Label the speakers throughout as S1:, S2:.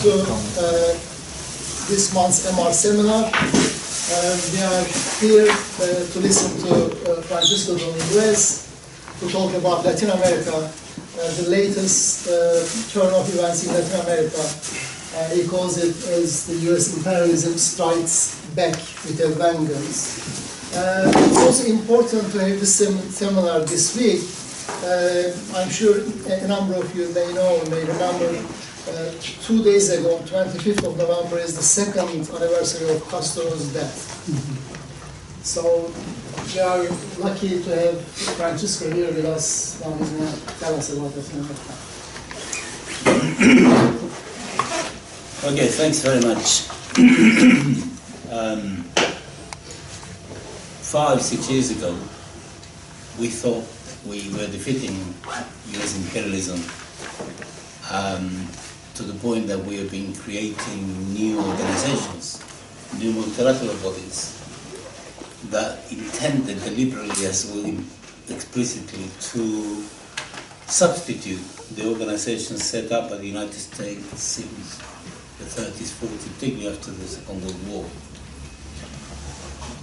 S1: to this month's EMAR seminar. We are here to listen to Francisco Dominguez to talk about Latin America, the latest turn of events in Latin America. He calls it as the US imperialism strikes back with a vengeance. It's also important to have this seminar this week. I'm sure a number of you may know, may remember, 2 days ago, 25th of November, is the second anniversary of Castro's death. So we are lucky to have Francisco here with us. Now he's going to tell us about the phenomenon.
S2: Okay, thanks very much. 5-6 years ago, we thought we were defeating US imperialism to the point that we have been creating new organizations, new multilateral bodies that intended deliberately, as well explicitly, to substitute the organizations set up by the United States since the 30s, 40s, particularly after the Second World War.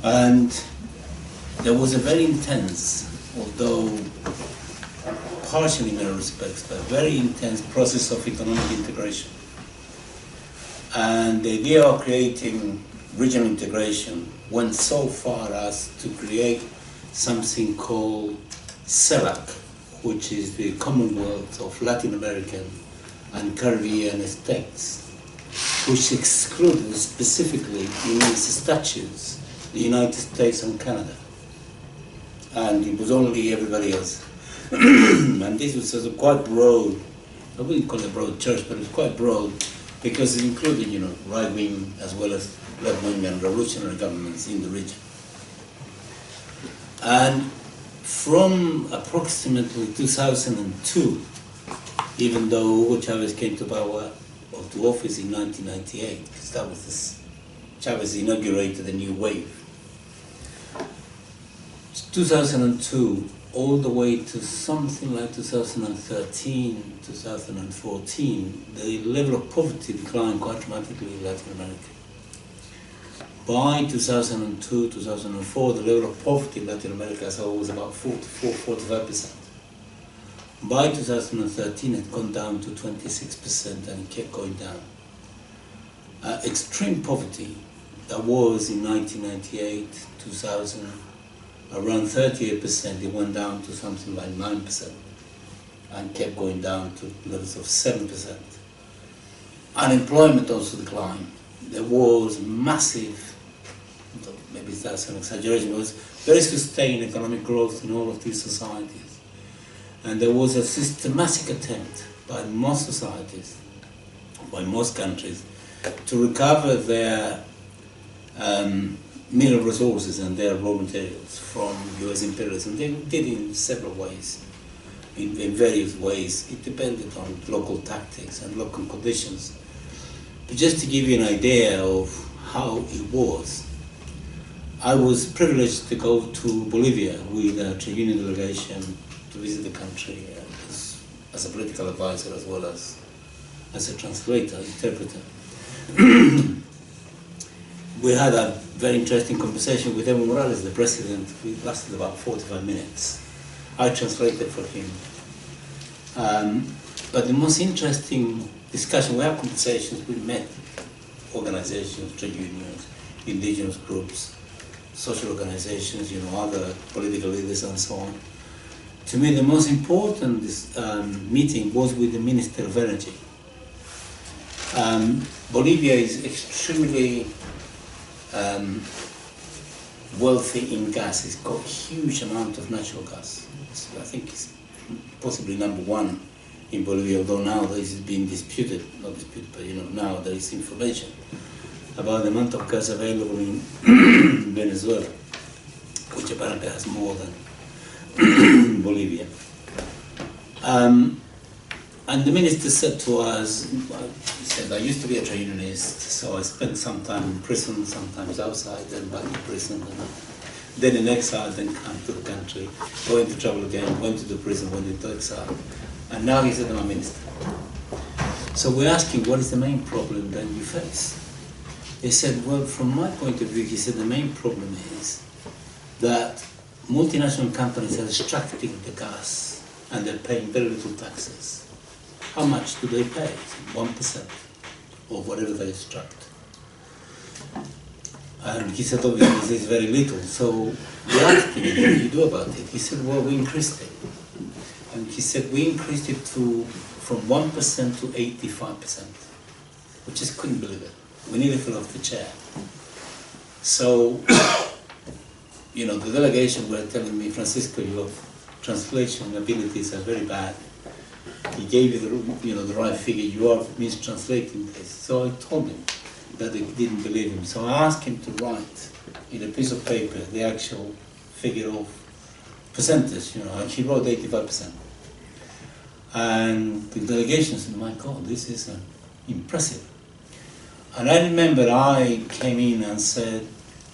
S2: And there was a very intense, although partially in many respects, but very intense process of economic integration. And the idea of creating regional integration went so far as to create something called CELAC, which is the Commonwealth of Latin American and Caribbean States, which excluded specifically in its statutes the United States and Canada. And it was only everybody else. And this was sort of quite broad. I wouldn't call it a broad church, but it's quite broad because it included, you know, right-wing as well as left-wing and revolutionary governments in the region. And from approximately 2002, even though Hugo Chavez came to power or to office in 1998, because that was this, Chavez inaugurated a new wave. 2002, all the way to something like 2013, 2014, the level of poverty declined quite dramatically in Latin America. By 2002, 2004, the level of poverty in Latin America as a whole was about 44–45%. By 2013, it had gone down to 26% and it kept going down. Extreme poverty that was in 1998, 2000, around 38%, it went down to something like 9% and kept going down to levels of 7%. Unemployment also declined. There was massive, maybe that's an exaggeration, but it was very sustained economic growth in all of these societies. And there was a systematic attempt by most societies, by most countries, to recover their mineral resources and their raw materials from US imperialism. They did it in several ways, in various ways. It depended on local tactics and local conditions. But just to give you an idea of how it was, I was privileged to go to Bolivia with a trade union delegation to visit the country as a political advisor as well as a translator, interpreter. We had a very interesting conversation with Evo Morales, the president. It lasted about 45 minutes. I translated for him. But the most interesting discussion, we had conversations, we met organizations, trade unions, indigenous groups, social organizations, you know, other political leaders and so on. To me, the most important meeting was with the Minister of Energy. Bolivia is extremely wealthy in gas. It's got a huge amount of natural gas. I think it's possibly #1 in Bolivia, although now this is being disputed, not disputed, but you know, now there is information about the amount of gas available in Venezuela, which apparently has more than Bolivia. And the minister said to us, he said, I used to be a trade unionist, so I spent some time in prison, sometimes outside, then back in prison, and then in exile, then come to the country, going to travel again, went to the prison, went into exile. And now he's a minister. So we asked him, what is the main problem that you face? He said, well, from my point of view, he said, the main problem is that multinational companies are extracting the gas and they're paying very little taxes. How much do they pay? 1% of whatever they extract. And he said, obviously, this is very little. So we asked him, what do you do about it? He said, well, we increased it. And he said, we increased it from 1% to 85%. We just couldn't believe it. We nearly fell off the chair. So, you know, the delegation were telling me, Francisco, your translation abilities are very bad. He gave you the right figure, you are mistranslating this. So I told him that they didn't believe him. So I asked him to write in a piece of paper the actual figure of percentage, you know, and he wrote 85%. And the delegation said, my God, this is impressive. And I remember I came in and said,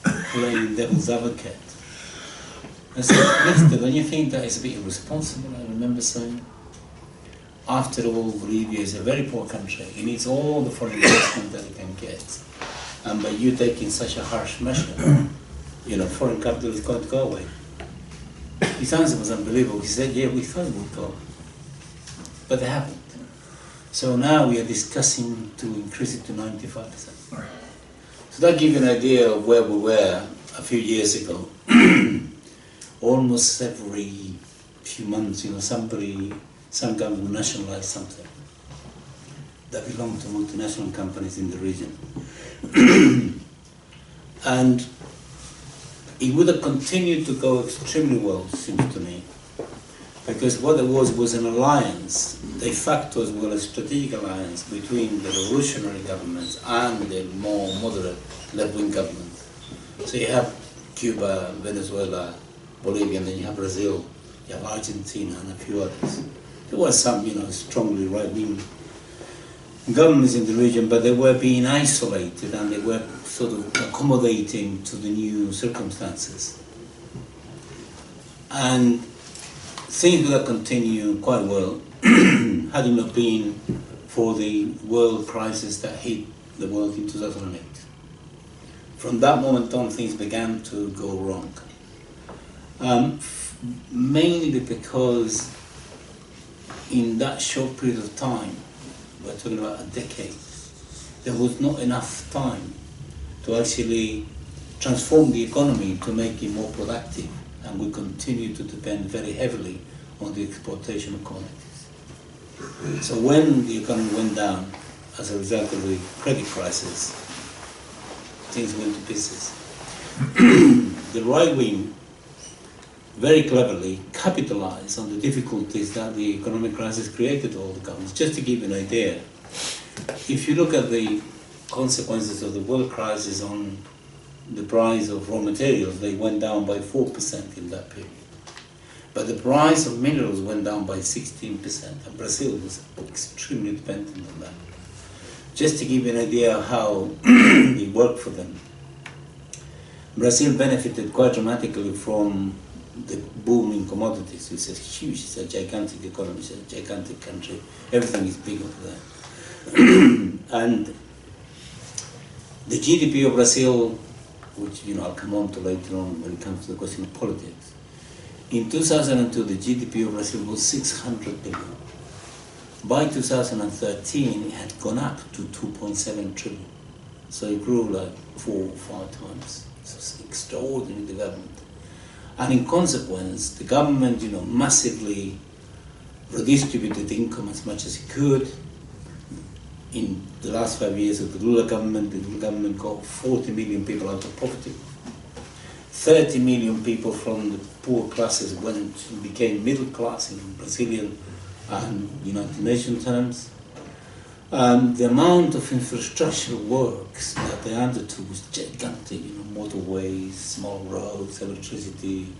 S2: playing devil's advocate, I said, Mister, don't you think that is a bit irresponsible? I remember saying, after all, Bolivia is a very poor country. It needs all the foreign investment that it can get. And by you taking such a harsh measure, you know, foreign capital is going to go away. His answer was unbelievable. He said, yeah, we thought it would go. But they haven't. So now we are discussing to increase it to 95%. So that gives you an idea of where we were a few years ago. Almost every few months, you know, some government will nationalize something that belonged to multinational companies in the region. And it would have continued to go extremely well, it seems to me, because what there was an alliance, de facto as well as strategic alliance, between the revolutionary governments and the more moderate left-wing governments. So you have Cuba, Venezuela, Bolivia, and then you have Brazil, you have Argentina, and a few others. There were some, you know, strongly right-wing governments in the region, but they were being isolated and they were sort of accommodating to the new circumstances. And things would have continued quite well had it not been for the world crisis that hit the world in 2008. From that moment on, things began to go wrong. Mainly because in that short period of time, we're talking about a decade, there was not enough time to actually transform the economy to make it more productive, and we continue to depend very heavily on the exportation of commodities. So when the economy went down as a result of the credit crisis, things went to pieces. The right wing very cleverly capitalized on the difficulties that the economic crisis created to all the governments. Just to give you an idea, if you look at the consequences of the world crisis on the price of raw materials, they went down by 4% in that period. But the price of minerals went down by 16%, and Brazil was extremely dependent on that. Just to give you an idea of how it worked for them, Brazil benefited quite dramatically from the boom in commodities. It's a huge, it's a gigantic economy, it's a gigantic country. Everything is big over there. And the GDP of Brazil, which, you know, I'll come on to later on when it comes to the question of politics. In 2002, the GDP of Brazil was 600 billion. By 2013, it had gone up to 2.7 trillion. So it grew like 4 or 5 times. It's extraordinary development. And in consequence, the government, you know, massively redistributed income as much as it could. In the last 5 years of the Lula government got 40 million people out of poverty. 30 million people from the poor classes went and became middle class in Brazilian and United Nations terms. The amount of infrastructural works that they undertook was gigantic, you know, motorways, small roads, electricity,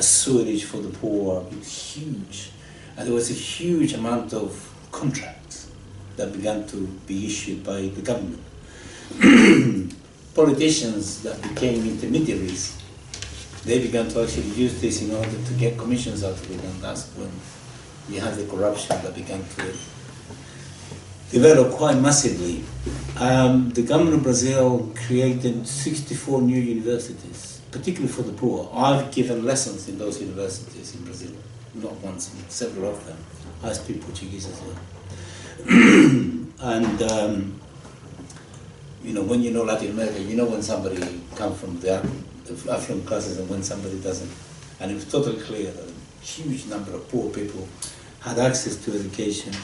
S2: sewage for the poor, it was huge. And there was a huge amount of contracts that began to be issued by the government. Politicians that became intermediaries, they began to actually use this in order to get commissions out of it, and that's when you have the corruption that began to developed quite massively. The government of Brazil created 64 new universities, particularly for the poor. I've given lessons in those universities in Brazil, not once, several of them. I speak Portuguese as well. And you know, when you know Latin America, you know when somebody comes from the affluent classes and when somebody doesn't. And it was totally clear that a huge number of poor people had access to education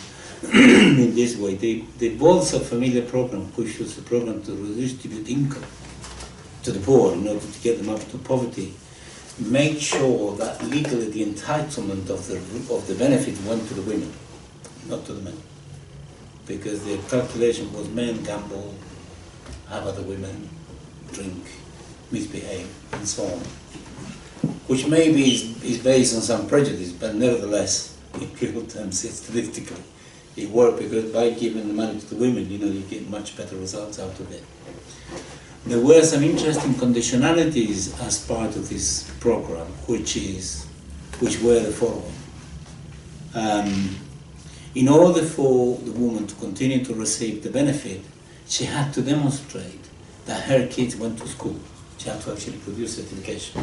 S2: in this way. The Bolsa Familia program, which was a program to redistribute income to the poor in order to get them up to poverty, made sure that legally the entitlement of the benefit went to the women, not to the men. Because the calculation was men gamble, have other women, drink, misbehave, and so on. Which maybe is based on some prejudice, but nevertheless, in real terms, statistically, it worked, because by giving the money to the women, you know, you get much better results out of it. There were some interesting conditionalities as part of this program, which were the following. In order for the woman to continue to receive the benefit, she had to demonstrate that her kids went to school. She had to actually produce certification.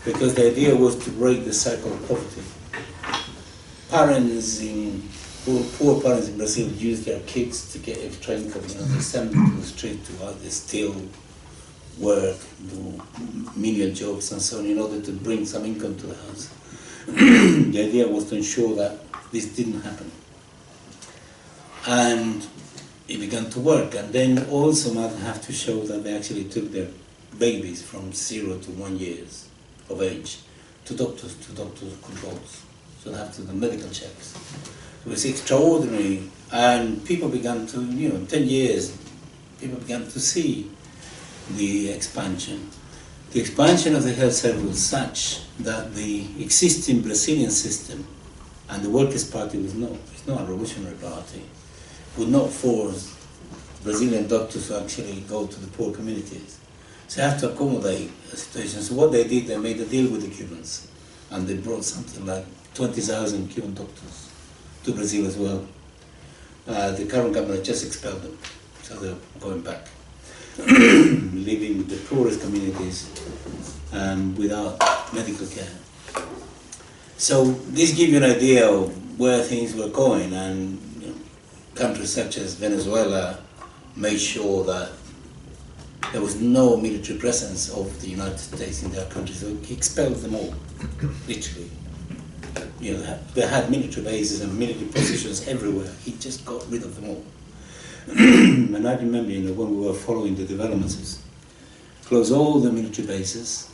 S2: Because the idea was to break the cycle of poverty. Poor parents in Brazil use their kids to get extra income. You know, they send them to the street to either steal, work, do menial jobs and so on in order to bring some income to the house. The idea was to ensure that this didn't happen. And it began to work. And then also mothers have to show that they actually took their babies from 0 to 1 year of age to doctors controls. So they have to do medical checks. It was extraordinary, and people began to, you know, in 10 years, people began to see the expansion. The expansion of the health service was such that the existing Brazilian system, and the Workers' Party it's not a revolutionary party, would not force Brazilian doctors to actually go to the poor communities. So they have to accommodate the situation. So what they did, they made a deal with the Cubans, and they brought something like 20,000 Cuban doctors to Brazil as well. The current government just expelled them, so they're going back, leaving the poorest communities without medical care. So this gives you an idea of where things were going, and you know, countries such as Venezuela made sure that there was no military presence of the United States in their country, so he expelled them all, literally. You know, they had military bases and military positions everywhere. He just got rid of them all. And I remember, you know, when we were following the developments, closed all the military bases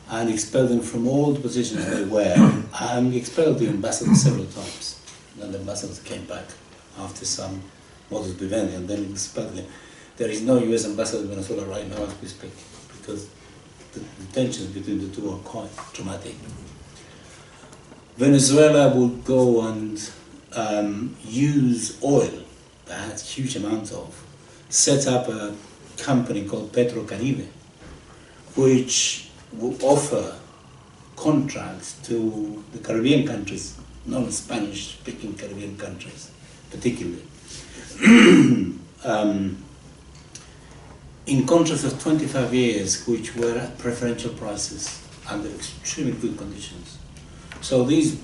S2: and expelled them from all the positions they were, and expelled the ambassadors several times. And the ambassadors came back after some modus vivendi, and then expelled them. There is no US ambassador in Venezuela right now as we speak, because the tensions between the two are quite dramatic. Venezuela would go and use oil that had huge amounts of, set up a company called Petrocaribe, which would offer contracts to the Caribbean countries, non-Spanish-speaking Caribbean countries, particularly. In contracts of 25 years, which were at preferential prices under extremely good conditions. So these,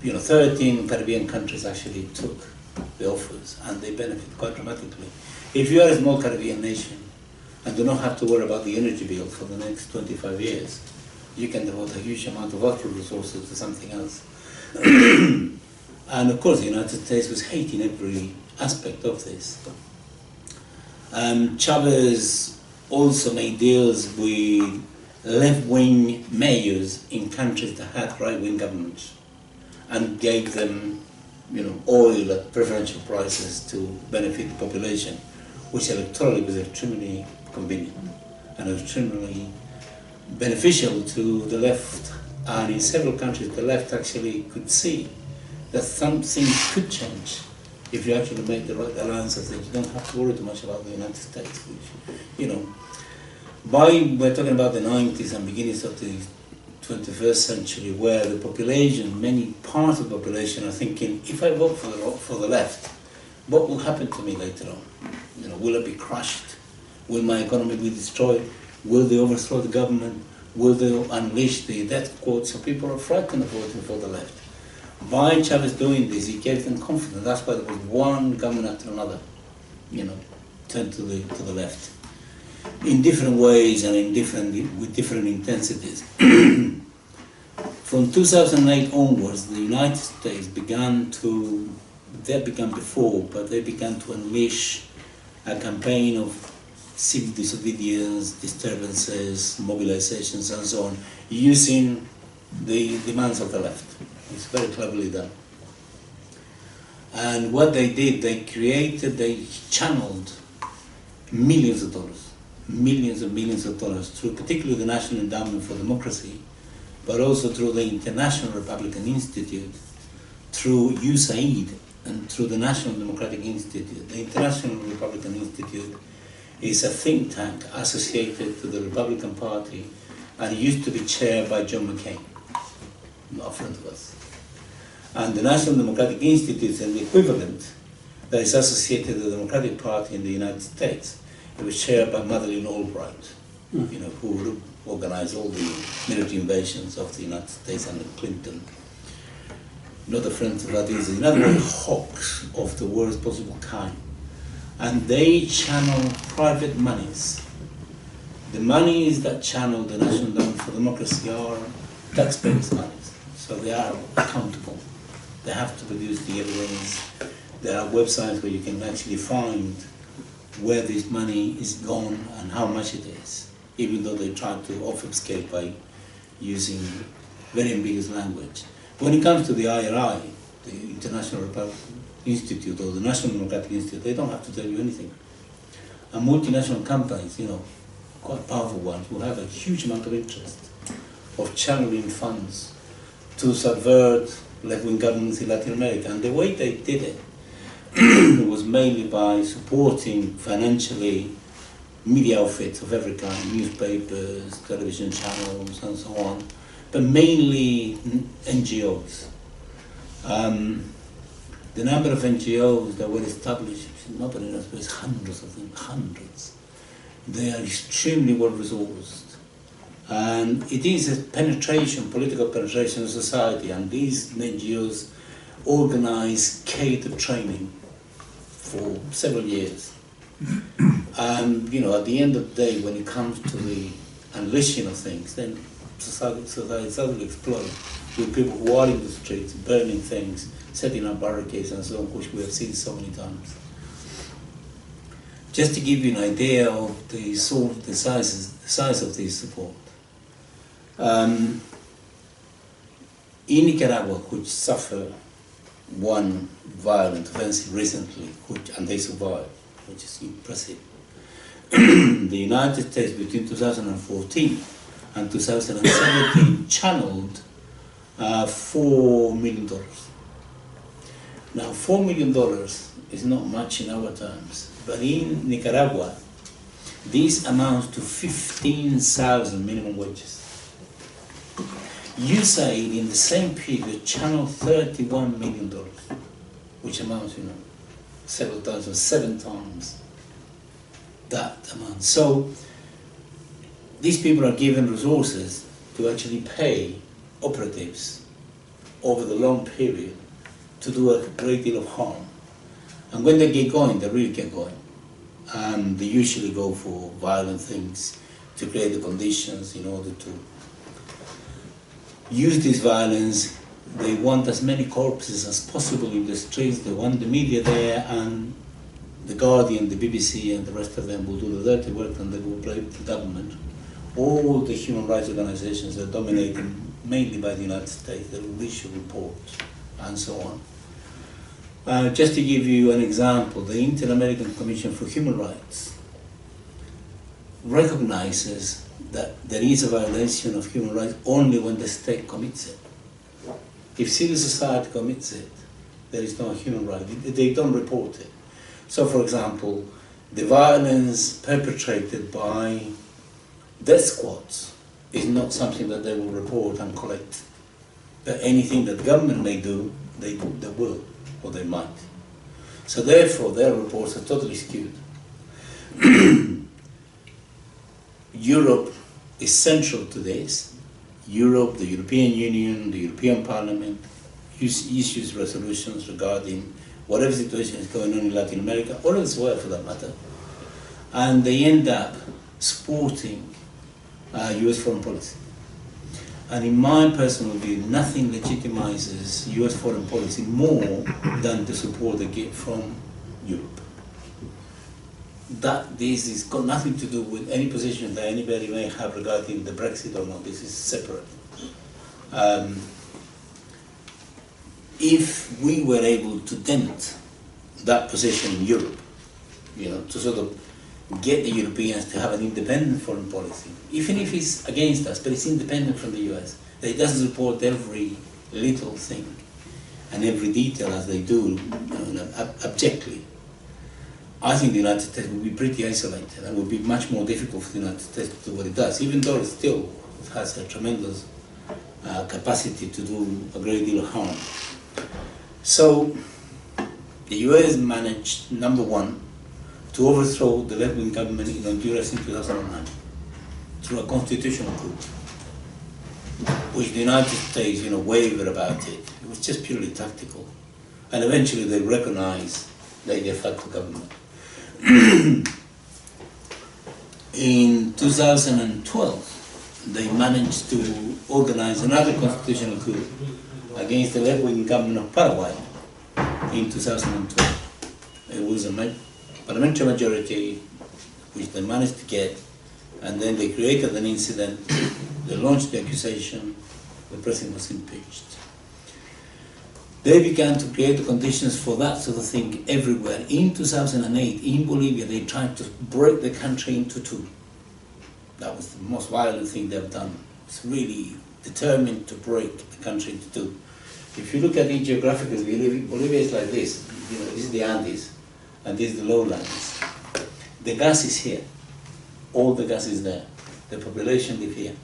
S2: you know, 13 Caribbean countries actually took the offers, and they benefit quite dramatically. If you are a small Caribbean nation and do not have to worry about the energy bill for the next 25 years, you can devote a huge amount of natural resources to something else. And of course, the United States was hating every aspect of this. Chavez also made deals with left-wing mayors in countries that had right-wing governments, and gave them, you know, oil at preferential prices to benefit the population, which electorally was extremely convenient and extremely beneficial to the left. And in several countries, the left actually could see that something could change if you actually make the right alliances, that you don't have to worry too much about the United States, which, you know, we're talking about the 90s and beginnings of the 21st century, where the population, many parts of the population are thinking, if I vote for the left, what will happen to me later on? You know, will I be crushed? Will my economy be destroyed? Will they overthrow the government? Will they unleash the death squad? So people are frightened of voting for the left. By Chavez doing this, he gave them confidence. That's why there was one government after another, you know, turned to the left, in different ways and with different intensities. From 2008 onwards, the United States began to, they began before, but they began to unleash a campaign of civil disobedience, disturbances, mobilizations, and so on, using the demands of the left. It's very cleverly done. And what they did, they channeled millions of dollars, millions and millions of dollars, through particularly the National Endowment for Democracy, but also through the International Republican Institute, through USAID, and through the National Democratic Institute. The International Republican Institute is a think tank associated to the Republican Party, and it used to be chaired by John McCain, a friend of us. And the National Democratic Institute is an equivalent that is associated with the Democratic Party in the United States. It was chaired by Madeleine Albright, you know, who organized all the military invasions of the United States under Clinton. Not a friend of that is, in other words, hawks of the worst possible kind. And they channel private monies. The monies that channel the National Endowment for Democracy are taxpayers' monies, so they are accountable. They have to produce the evidence. There are websites where you can actually find where this money is gone and how much it is, even though they try to obfuscate by using very ambiguous language. When it comes to the IRI, the International Republican Institute or the National Democratic Institute, they don't have to tell you anything. And multinational companies, you know, quite powerful ones, will have a huge amount of interest of channeling funds to subvert left-wing governments in Latin America. And the way they did it was mainly by supporting financially media outfits of every kind, newspapers, television channels, and so on, but mainly NGOs. The number of NGOs that were established, nobody knows, but it's hundreds of them, hundreds. They are extremely well resourced. And it is a penetration, political penetration of society, and these NGOs organize catered training for several years. And, you know, at the end of the day, when it comes to the unleashing of things, then society suddenly explodes with people who are in the streets, burning things, setting up barricades and so on, which we have seen so many times. Just to give you an idea of the size of this support. In Nicaragua, which suffered one violent offensive recently, and they survived, which is impressive. The United States between 2014 and 2017 channeled $4 million. Now, $4 million is not much in our terms, but in Nicaragua, this amounts to 15,000 minimum wages. USAID in the same period channeled $31 million, which amounts, you know, several times or 7 times that amount. So these people are given resources to actually pay operatives over the long period to do a great deal of harm. And when they get going, they really get going. They usually go for violent things to create the conditions in order to use this violence. They want as many corpses as possible in the streets. They want the media there, and the Guardian, the BBC, and the rest of them will do the dirty work, and they will blame the government. All the human rights organizations are dominated mainly by the United States. They will issue reports and so on. Just to give you an example, the Inter-American Commission for Human Rights recognizes that there is a violation of human rights only when the state commits it. If civil society commits it, there is no human right. They don't report it. So, for example, the violence perpetrated by death squads is not something that they will report and collect. But anything that government may do, they will, or they might. So therefore, their reports are totally skewed. Europe is central to this. Europe, the European Union, the European Parliament issues resolutions regarding whatever situation is going on in Latin America, or elsewhere for that matter, and they end up supporting US foreign policy. And in my personal view, nothing legitimizes US foreign policy more than the support they get from Europe. This has got nothing to do with any position that anybody may have regarding the Brexit or not. This is separate. If we were able to dent that position in Europe, to sort of get the Europeans to have an independent foreign policy, even if it's against us, but it's independent from the US, that it doesn't support every little thing and every detail as they do abjectly, I think the United States would be pretty isolated and would be much more difficult for the United States to do what it does, even though it still has a tremendous capacity to do a great deal of harm. So the US managed, number one, to overthrow the left-wing government in Honduras in 2009 through a constitutional coup, which the United States, wavered about it. It was just purely tactical, and eventually they recognized the de facto government. In 2012, they managed to organize another constitutional coup against the left-wing government of Paraguay in 2012. It was a parliamentary majority which they managed to get, and then they created an incident, they launched the accusation, the president was impeached. They began to create the conditions for that sort of thing everywhere. In 2008, in Bolivia, they tried to break the country into two. That was the most violent thing they've done. It's really determined to break the country into two. If you look at it geographically, Bolivia is like this. This is the Andes, and this is the lowlands. The gas is here. All the gas is there. The population live here.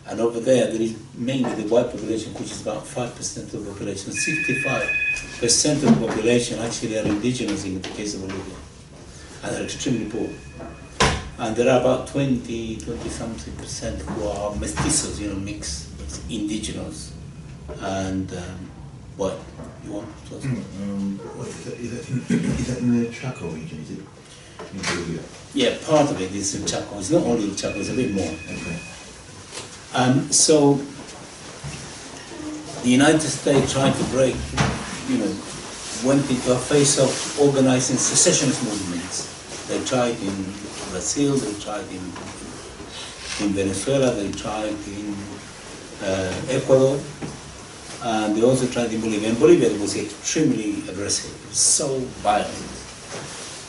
S2: And over there is mainly the white population, which is about 5% of the population. 65% of the population actually are indigenous in the case of Bolivia, and they're extremely poor. And there are about 20-something% who are mestizos, mixed, indigenous, and white. You want to talk about?
S3: Is that in the Chaco region, is it? In Bolivia?
S2: Yeah, part of it is in Chaco. It's not only in Chaco, it's a bit more.
S3: Okay.
S2: So the United States tried to break, went into a phase of organizing secessionist movements. They tried in Brazil, they tried in Venezuela, they tried in Ecuador, and they also tried in Bolivia. In Bolivia it was extremely aggressive, it was so violent.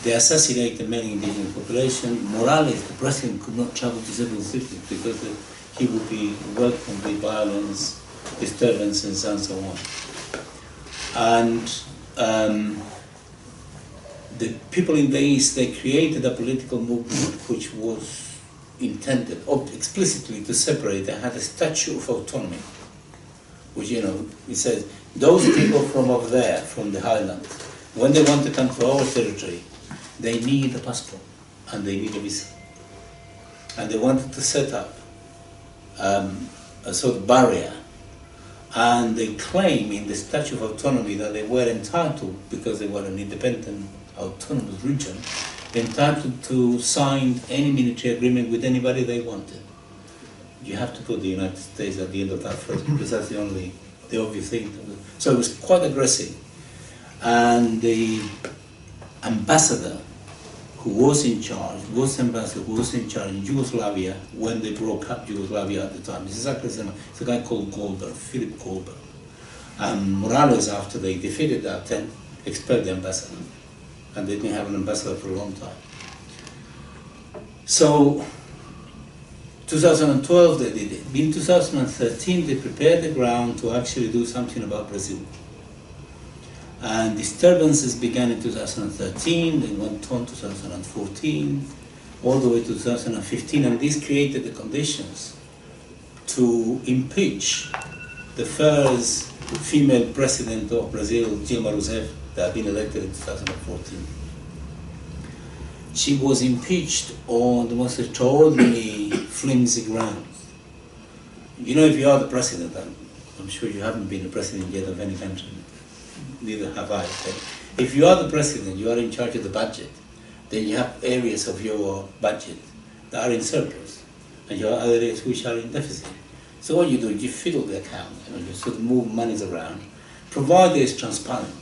S2: They assassinated many indigenous population. Morales, the president, could not travel to several cities because he would be welcomed with violence, disturbances, and so on. And the people in the East, they created a political movement which was intended explicitly to separate. They had a statute of autonomy, which, it says, those people from over there, from the highlands, when they want to come to our territory, they need a passport and they need a visa. And they wanted to set up a sort of barrier, and they claim in the Statute of Autonomy that they were entitled, because they were an independent autonomous region, entitled to sign any military agreement with anybody they wanted. You have to put the United States at the end of that phrase, because that's the obvious thing. So it was quite aggressive. And the ambassador who was in charge, ambassador who was in charge in Yugoslavia when they broke up Yugoslavia at the time. It's exactly the same. It's a guy called Goldberg, Philip Goldberg. And Morales, after they defeated that attempt, expelled the ambassador. And they didn't have an ambassador for a long time. So, 2012 they did it. In 2013 they prepared the ground to actually do something about Brazil. And disturbances began in 2013, they went on 2014, all the way to 2015, and this created the conditions to impeach the first female president of Brazil, Dilma Rousseff, that had been elected in 2014. She was impeached on the most extraordinary flimsy grounds. You know, if you are the president, and I'm sure you haven't been the president yet of any country, neither have I, but if you are the president, you are in charge of the budget, then you have areas of your budget that are in surplus, and you have other areas which are in deficit. So what you do is you fiddle the account, you sort of move monies around, provided it's transparent,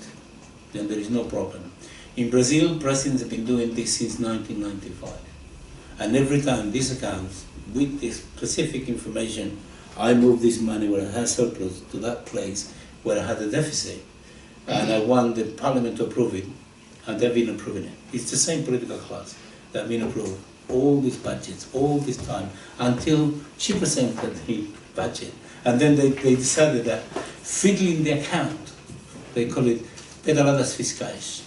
S2: then there is no problem. In Brazil, presidents have been doing this since 1995. And every time these accounts, with this specific information, I move this money where it has surplus to that place where it had a deficit. And I want the parliament to approve it, and they've been approving it. It's the same political class that have been approved all these budgets, all this time, until she presented the budget. And then they decided that fiddling the account, they call it pedaladas fiscais,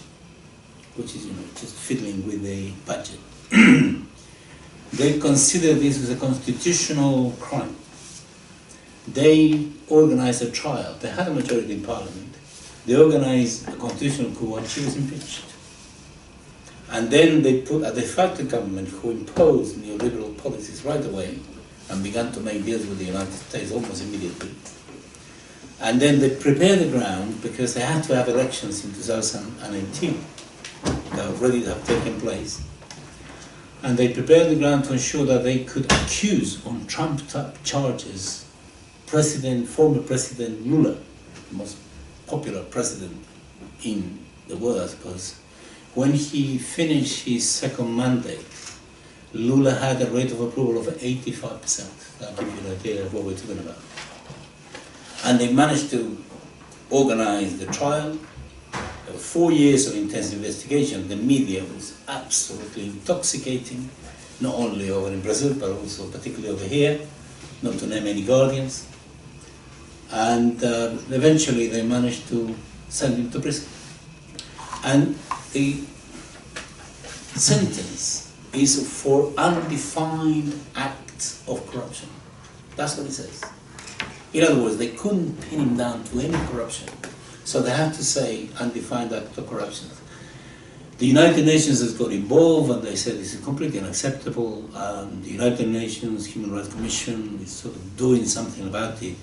S2: which is, just fiddling with the budget. They consider this as a constitutional crime. They organized a trial. They had a majority in parliament. They organized a constitutional coup and she was impeached. And then they put a de facto government who imposed neoliberal policies right away and began to make deals with the United States almost immediately. And then they prepared the ground because they had to have elections in 2018 that already have taken place. And they prepared the ground to ensure that they could accuse on trumped-up charges former President Lula, the most popular president in the world, I suppose. When he finished his second mandate, Lula had a rate of approval of 85%. That'll give you an idea of what we're talking about. And they managed to organize the trial. There were 4 years of intense investigation. The media was absolutely intoxicating, not only over in Brazil, but also particularly over here, not to name any guardians. And eventually they managed to send him to prison. And the sentence is for undefined acts of corruption. That's what it says. In other words, they couldn't pin him down to any corruption. So they have to say undefined act of corruption. The United Nations has got involved and they said this is completely unacceptable. The United Nations Human Rights Commission is sort of doing something about it.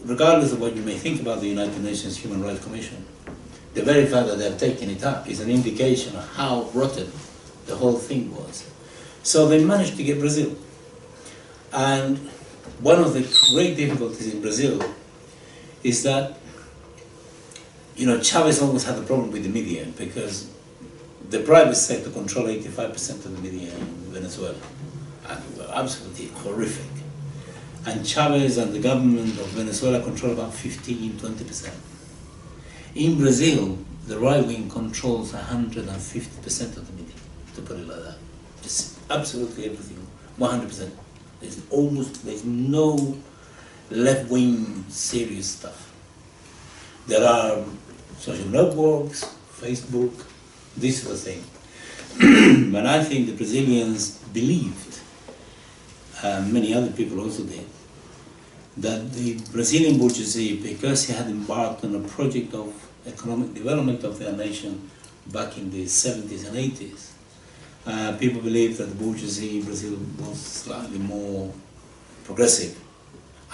S2: Regardless of what you may think about the United Nations Human Rights Commission, the very fact that they've taken it up is an indication of how rotten the whole thing was. So they managed to get Brazil. And one of the great difficulties in Brazil is that, Chavez always had a problem with the media because the private sector controlled 85% of the media in Venezuela. And they were absolutely horrific. And Chavez and the government of Venezuela control about 15–20%. In Brazil, the right wing controls 150% of the media, to put it like that. Just absolutely everything, 100%. There's no left wing serious stuff. There are social networks, Facebook, this sort of thing. But I think the Brazilians believed, many other people also did, that the Brazilian bourgeoisie, because he had embarked on a project of economic development of their nation back in the 70s and 80s, people believed that the bourgeoisie in Brazil was slightly more progressive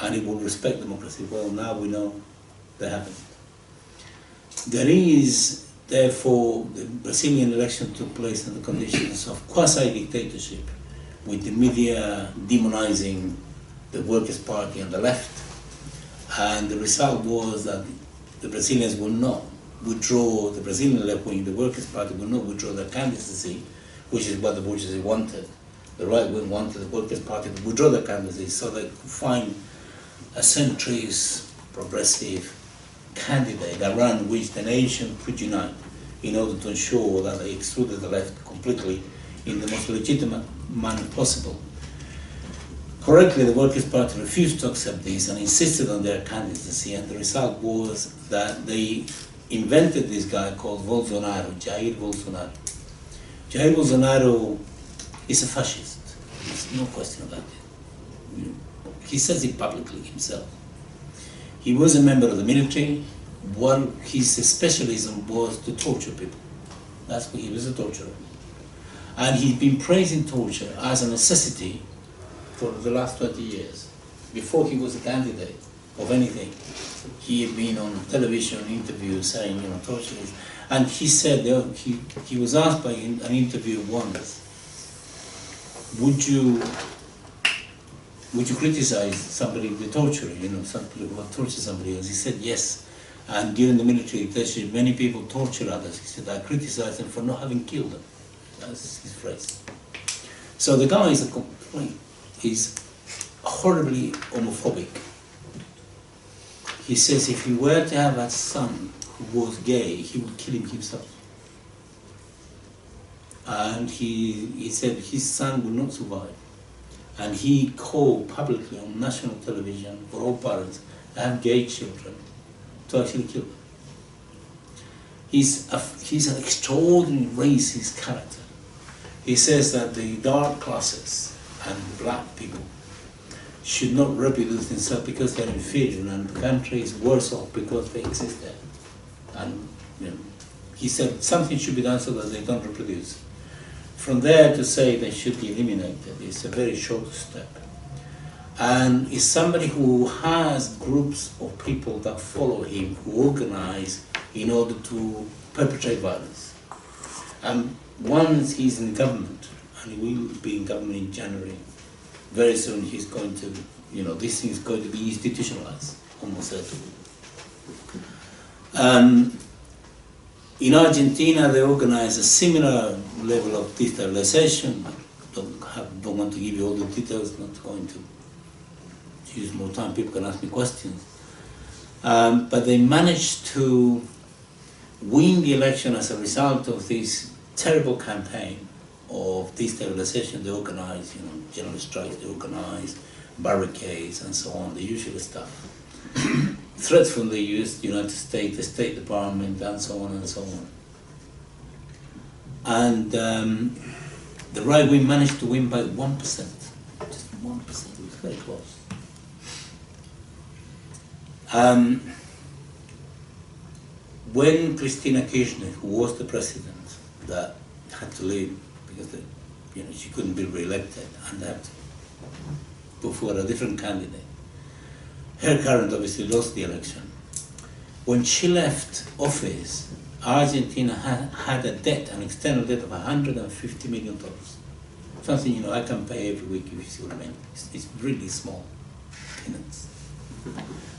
S2: and it would respect democracy. Well, now we know that happened. There is, therefore, the Brazilian election took place in the conditions of quasi-dictatorship, with the media demonizing the Workers' Party on the left, and the result was that the Brazilians will not withdraw, the Brazilian left wing, the Workers' Party will not withdraw their candidacy, which is what the bourgeoisie wanted. The right wing wanted the Workers' Party to withdraw their candidacy so they could find a centrist, progressive candidate around which the nation could unite in order to ensure that they excluded the left completely in the most legitimate manner possible. Correctly, the Workers' Party refused to accept this and insisted on their candidacy, and the result was that they invented this guy called Bolsonaro, Jair Bolsonaro. Jair Bolsonaro is a fascist. There's no question about it. He says it publicly himself. He was a member of the military, one, his specialism was to torture people. That's what he was, a torturer. And he'd been praising torture as a necessity for the last 20 years. Before he was a candidate of anything, he had been on television interviews saying, you know, torture is... And he said, he was asked by an interviewer once, would you criticize somebody with torture, you know, somebody who would torture somebody else? He said yes. And during the military dictatorship, many people torture others. He said, I criticize them for not having killed them. That's his phrase. So the guy is he's horribly homophobic. He says if he were to have a son who was gay, he would kill him himself. And he said his son will not survive. And he called publicly on national television for all parents to have gay children to actually kill them. He's an extraordinary racist character. He says that the dark classes and black people should not reproduce themselves because they're inferior, and the country is worse off because they exist there. And you know, he said something should be done so that they don't reproduce. From there to say they should be eliminated is a very short step. And is somebody who has groups of people that follow him, who organize in order to perpetrate violence. And once he's in government, and he will be in government in January, very soon he's going to, you know, this thing is going to be institutionalized, almost certainly. In Argentina, they organize a similar level of destabilization. Don't want to give you all the details, not going to use more time, people can ask me questions. But they managed to win the election as a result of this terrible campaign of destabilization. They organized, you know, general strikes, they organized barricades and so on, the usual stuff. Threats from the United States, the State Department, and so on and so on. And the right wing managed to win by 1%, just 1%, it was very close. When Cristina Kirchner, who was the president, that had to leave because you know, she couldn't be re-elected and had to put forward a different candidate, her current obviously lost the election. When she left office, Argentina had a debt, an external debt of $150 million. Something, you know, I can pay every week, if you see what I mean. It's really small payments.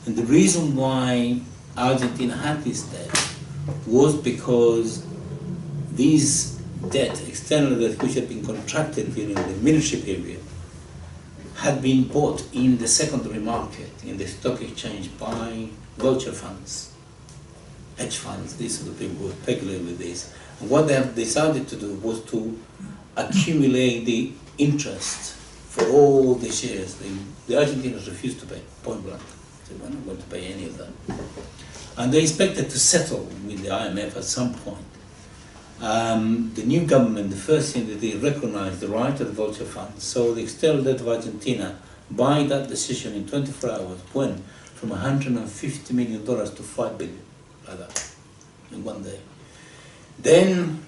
S2: And the reason why Argentina had this debt was because these debt, external debt, which had been contracted during the military period, had been bought in the secondary market, in the stock exchange, by vulture funds, hedge funds. These are the people who speculate with this. And what they have decided to do was to accumulate the interest for all the shares. The Argentinians refused to pay, point blank. They were not going to pay any of that. And they expected to settle with the IMF at some point. The new government, the first thing that they recognized the right of the vulture funds. So the external debt of Argentina, by that decision in 24 hours, went from $150 million to $5 billion, like that, in one day. Then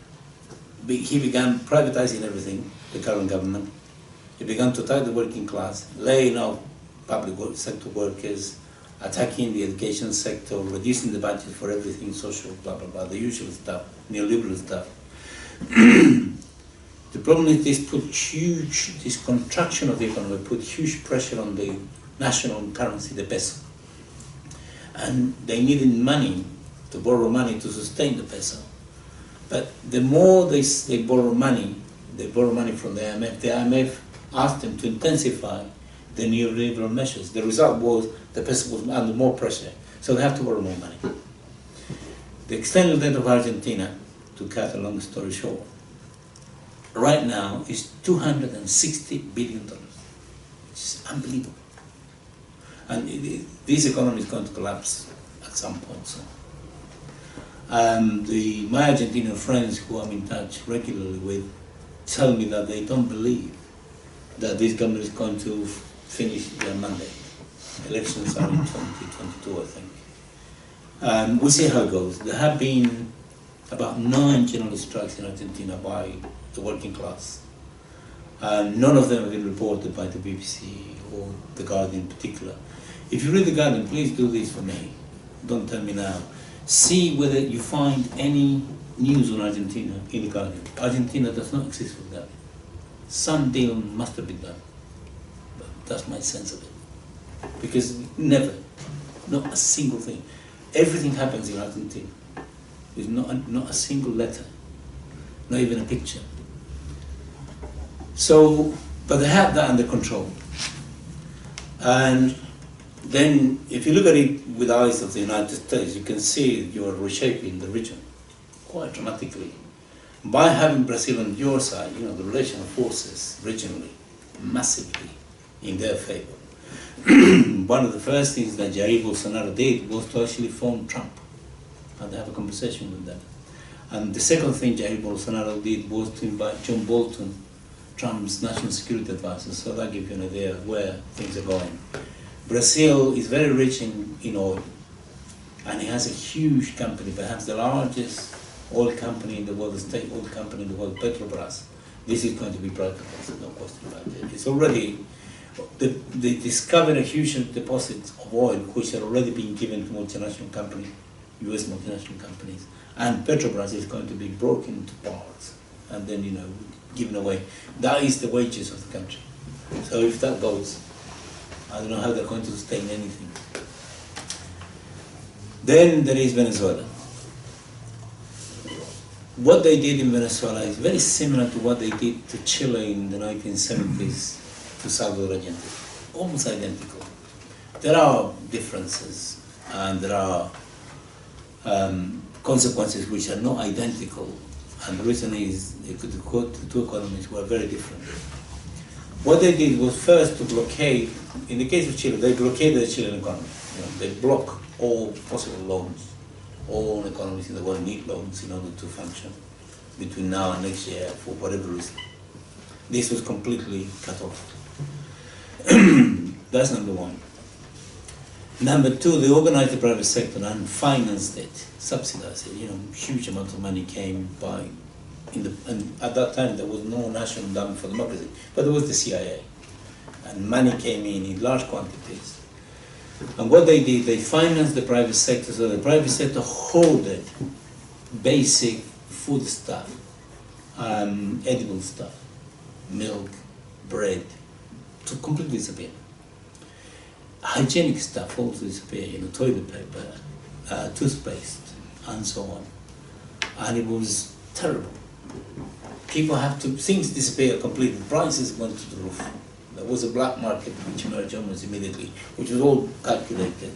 S2: he began privatizing everything, the current government. He began to attack the working class, laying off public sector workers, attacking the education sector, reducing the budget for everything, social, blah, blah, blah, the usual stuff, neoliberal stuff. The problem is this contraction of the economy put huge pressure on the national currency, the peso. And they needed money, to borrow money to sustain the peso. But the more they borrow money from the IMF asked them to intensify the neoliberal measures. The result was the peso was under more pressure, so they have to borrow more money. The external debt of Argentina, to cut a long story short, right now is $260 billion, which is unbelievable. And this economy is going to collapse at some point. So, my Argentinian friends who I'm in touch regularly with tell me that they don't believe that this government is going to finish their mandate. Elections are in 2022, I think. We'll see how it goes. There have been about 9 general strikes in Argentina by the working class. None of them have been reported by the BBC or The Guardian in particular. If you read The Guardian, please do this for me. Don't tell me now. See whether you find any news on Argentina in The Guardian. Argentina does not exist for that. Some deal must have been done. But that's my sense of it. Because never, not a single thing. Everything happens in Argentina. There's not a single letter, not even a picture. So, but they have that under control. And then, if you look at it with the eyes of the United States, you can see you are reshaping the region quite dramatically. By having Brazil on your side, you know, the relation of forces regionally, massively in their favor. One of the first things that Jair Bolsonaro did was to actually phone Trump and have a conversation with them. And the second thing Jair Bolsonaro did was to invite John Bolton, Trump's national security advisor, so that gives you an idea of where things are going. Brazil is very rich in oil, and it has a huge company, perhaps the largest oil company in the world, the state oil company in the world, Petrobras. This is going to be privatized, no question about it. It's already, they discovered a huge deposit of oil which had already been given to multinational companies, US multinational companies, and Petrobras is going to be broken into parts and then, you know, given away. That is the wages of the country. So if that goes, I don't know how they're going to sustain anything. Then there is Venezuela. What they did in Venezuela is very similar to what they did to Chile in the 1970s to Salvador Allende. Almost identical. There are differences and there are consequences which are not identical. And the reason is, the two economies were very different. What they did was first to blockade, in the case of Chile, they blockaded the Chilean economy. You know, they block all possible loans. All economies in the world need loans in order to function between now and next year for whatever reason. This was completely cut off. That's number one. Number two, they organized the private sector and financed it, subsidized it. You know, huge amounts of money came by, and at that time there was no national endowment for democracy, but there was the CIA. And money came in large quantities. And what they did, they financed the private sector, so the private sector hoarded basic food stuff, edible stuff, milk, bread, to completely disappear. Hygienic stuff also disappeared, you know, toilet paper, toothpaste, and so on. And it was terrible. People have to, things disappear completely, prices went to the roof. There was a black market which emerged almost immediately, which was all calculated.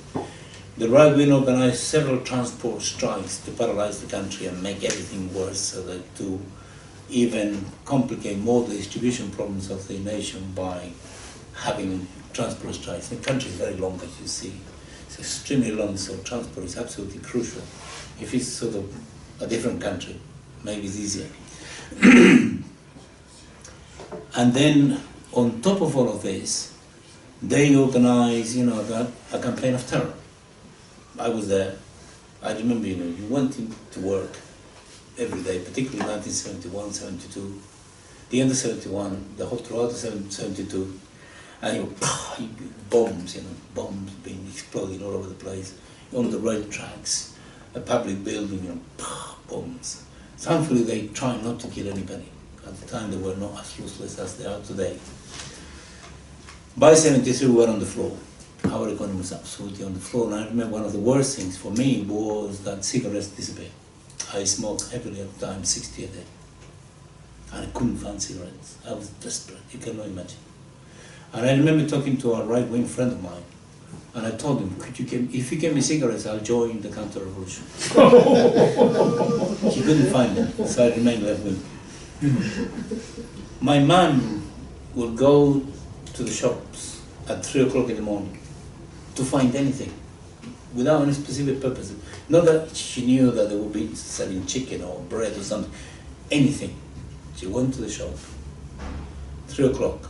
S2: The right wing organized several transport strikes to paralyze the country and make everything worse, so that to even complicate more the distribution problems of the nation by having transport strikes. The country is very long, as you see. It's extremely long, so transport is absolutely crucial. If it's sort of a different country, maybe it's easier. And then, on top of all of this, they organized, you know, a campaign of terror. I was there. I remember, you know, you went to work every day, particularly 1971, 72, the end of 71, the whole throughout 72, and you bombs, you know, bombs being exploded all over the place, on the rail tracks, a public building, you know, bombs. Thankfully, they tried not to kill anybody. At the time, they were not as ruthless as they are today. By 73, we were on the floor. Our economy was absolutely on the floor. And I remember one of the worst things for me was that cigarettes disappeared. I smoked heavily at the time, 60 a day. And I couldn't find cigarettes. I was desperate, you cannot imagine. And I remember talking to a right-wing friend of mine, and I told him, if you give me cigarettes, I'll join the counter-revolution. He couldn't find them, so I remained left-wing. My mom would go to the shops at 3 o'clock in the morning to find anything, without any specific purpose. Not that she knew that they would be selling chicken or bread or something, anything. She went to the shop, 3 o'clock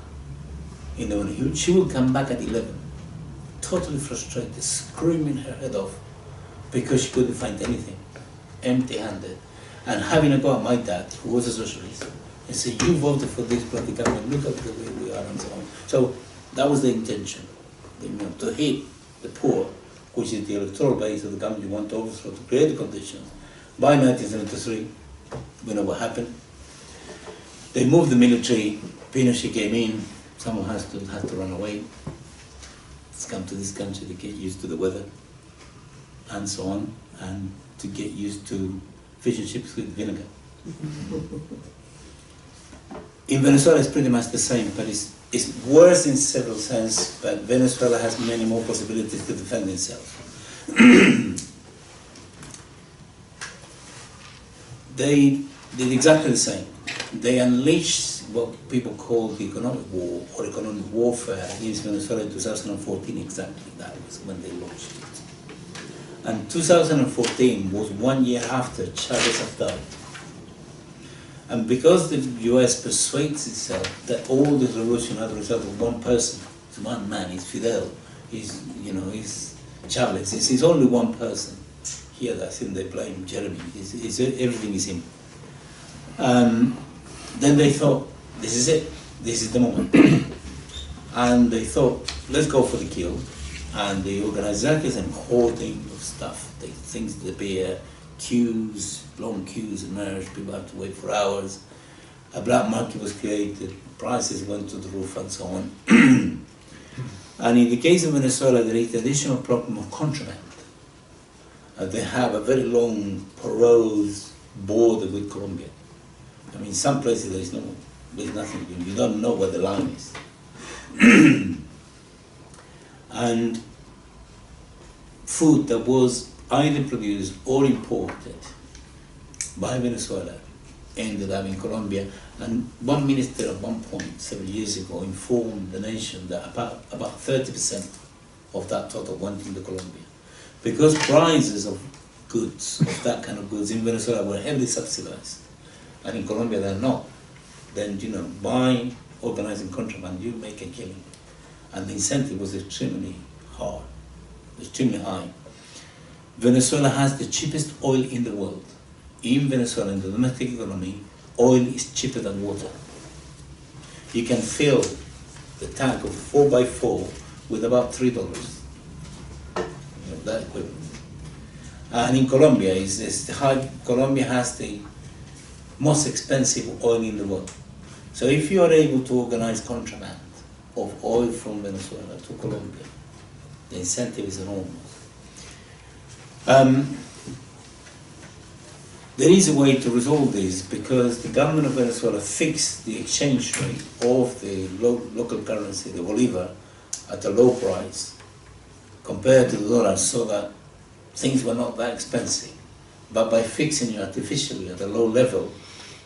S2: in the morning. She would come back at 11, totally frustrated, screaming her head off, because she couldn't find anything, empty-handed. And having a go at my dad, who was a socialist, and said, you voted for this bloody government, look at the way we are, and so on. So that was the intention, to hit the poor, which is the electoral base of the government you want to overthrow, to create the conditions. By 1973, we know what happened. They moved the military, Pinochet came in, someone had to run away. Let's come to this country to get used to the weather, and so on, and to get used to fish and chips with vinegar. In Venezuela it's pretty much the same, but it's worse in several senses, but Venezuela has many more possibilities to defend itself. They did exactly the same. They unleashed what people call the economic war or economic warfare against Venezuela in 2014, exactly. That was when they launched it. And 2014 was 1 year after Chavez had died. And because the US persuades itself that all the revolution had the result of one person, it's one man, it's Fidel, he's Chavez, it's only one person. Here I think they blame Jeremy, everything is him. Then they thought, this is it, this is the moment. And they thought, let's go for the kill. And they organized rackets and hoarding of stuff, things to beer, queues, long queues emerged, people had to wait for hours. A black market was created, prices went to the roof and so on. And in the case of Venezuela, there is the additional problem of contraband. They have a very long, porous border with Colombia. I mean, some places there's nothing, you don't know where the line is. And food that was either produced or imported by Venezuela ended up in Colombia. And one minister at one point, several years ago, informed the nation that about 30% of that total went into Colombia. Because prices of goods, of that kind of goods in Venezuela were heavily subsidized, and in Colombia they're not, then, by organizing contraband, you make a killing. And the incentive was extremely hard, extremely high. Venezuela has the cheapest oil in the world. In Venezuela, in the domestic economy, oil is cheaper than water. You can fill the tank of 4x4 with about $3. That equivalent. And in Colombia, Colombia has the most expensive oil in the world. So if you are able to organize contraband of oil from Venezuela to Colombia, the incentive is enormous. There is a way to resolve this because the government of Venezuela fixed the exchange rate of the local currency, the bolivar, at a low price compared to the dollar, so that things were not that expensive. But by fixing it artificially at a low level,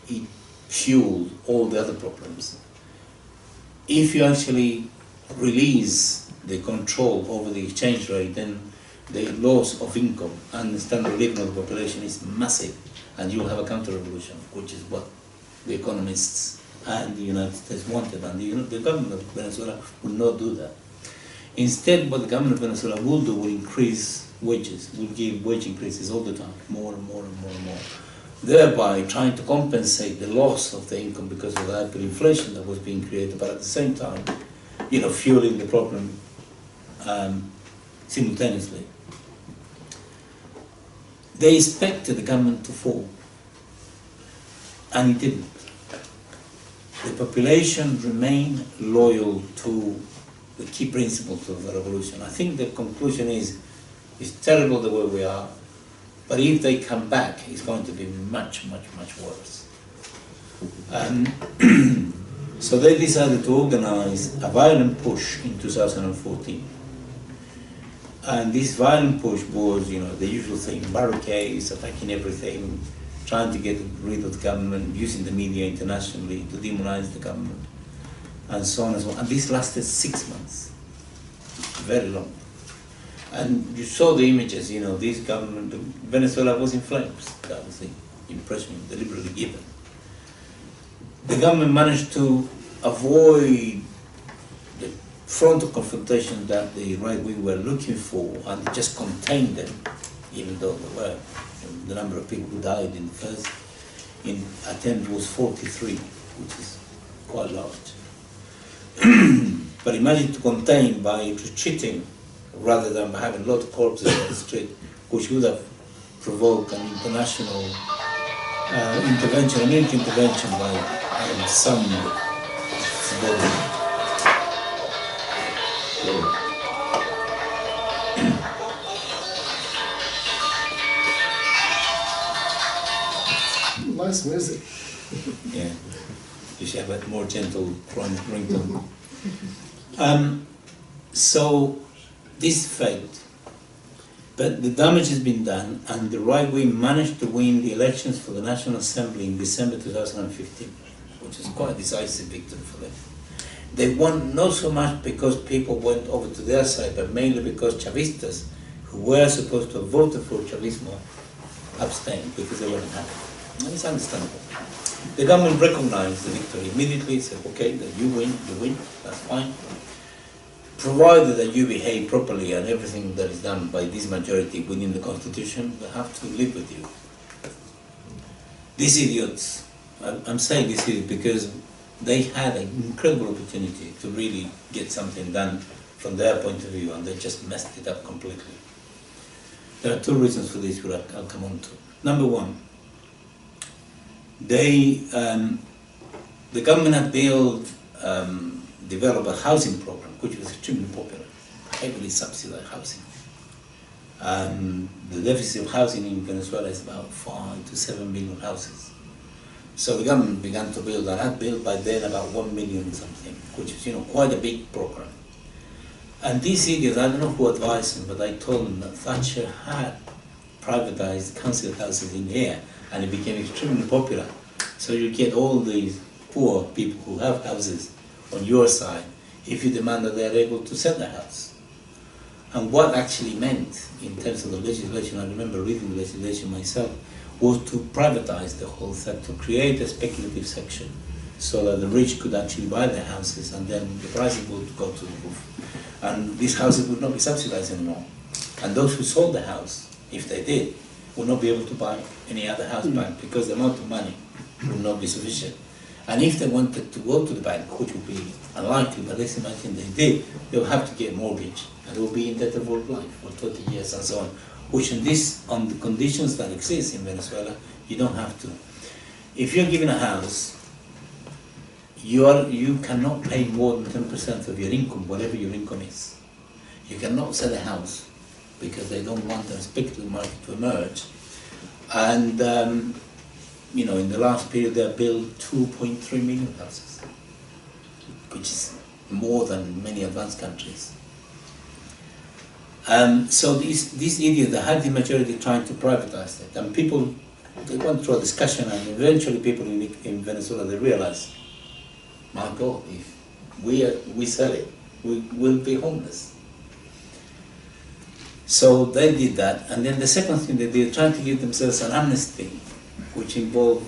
S2: it fueled all the other problems. If you actually release the control over the exchange rate, then the loss of income and the standard of living of the population is massive, and you will have a counter-revolution, which is what the economists and the United States wanted, and the government of Venezuela will not do that. Instead, what the government of Venezuela will do will increase wages, will give wage increases all the time, more and more and more and more, thereby trying to compensate the loss of the income because of the hyperinflation that was being created, but at the same time, fueling the problem simultaneously. They expected the government to fall, and it didn't. The population remained loyal to the key principles of the revolution. I think the conclusion is, it's terrible the way we are, but if they come back, it's going to be much, much, much worse. So they decided to organize a violent push in 2014. And this violent push was, the usual thing, barricades, attacking everything, trying to get rid of the government, using the media internationally to demonize the government, and so on and so on. And this lasted 6 months, very long. And you saw the images, this government, Venezuela was in flames. That was the impression deliberately given. The government managed to avoid the frontal confrontation that the right wing were looking for, and just contained them even though there were, the number of people who died in the first attempt was 43, which is quite large. But imagine to contain by retreating rather than by having a lot of corpses on the street, which would have provoked an international intervention, a military intervention by some civilian.
S1: Nice music.
S2: Yeah, you should have a more gentle ringtone. So this failed, but the damage has been done, and the right wing managed to win the elections for the National Assembly in December 2015, which is quite a decisive victory for them. They won not so much because people went over to their side, but mainly because Chavistas, who were supposed to have voted for Chavismo, abstained because they weren't happy. And it's understandable. The government recognized the victory immediately, said, okay, that you win, that's fine. Provided that you behave properly and everything that is done by this majority within the constitution, we have to live with you. These idiots, I'm saying this idiots because they had an incredible opportunity to really get something done from their point of view, and they just messed it up completely. There are two reasons for this, which I'll come on to. Number one, the government had developed a housing program which was extremely popular, heavily subsidized housing. The deficit of housing in Venezuela is about 5 to 7 million houses. So the government began to build, and had built by then about 1 million something, which is quite a big program. And these idiots, I don't know who advised them, but I told them that Thatcher had privatized council houses in here, and it became extremely popular. So you get all these poor people who have houses on your side if you demand that they are able to sell their house. And what actually meant in terms of the legislation, I remember reading the legislation myself, was to privatize the whole sector, create a speculative section so that the rich could actually buy their houses, and then the prices would go to the roof. And these houses would not be subsidized anymore. And those who sold the house, if they did, would not be able to buy any other house back because the amount of money would not be sufficient. And if they wanted to go to the bank, which would be unlikely, but let's imagine they did, they would have to get a mortgage, and they will be in debt of all life for 20 years and so on, which on the conditions that exist in Venezuela, you don't have to. If you're given a house, you cannot pay more than 10% of your income, whatever your income is. You cannot sell a house because they don't want a speculative market to emerge. And in the last period they built 2.3 million houses, which is more than many advanced countries. So these idiots, they had the majority trying to privatize it, and people, they went through a discussion, and eventually people in Venezuela, they realized, my God, if we sell it, we will be homeless. So they did that, and then the second thing they did, trying to give themselves an amnesty, which involved,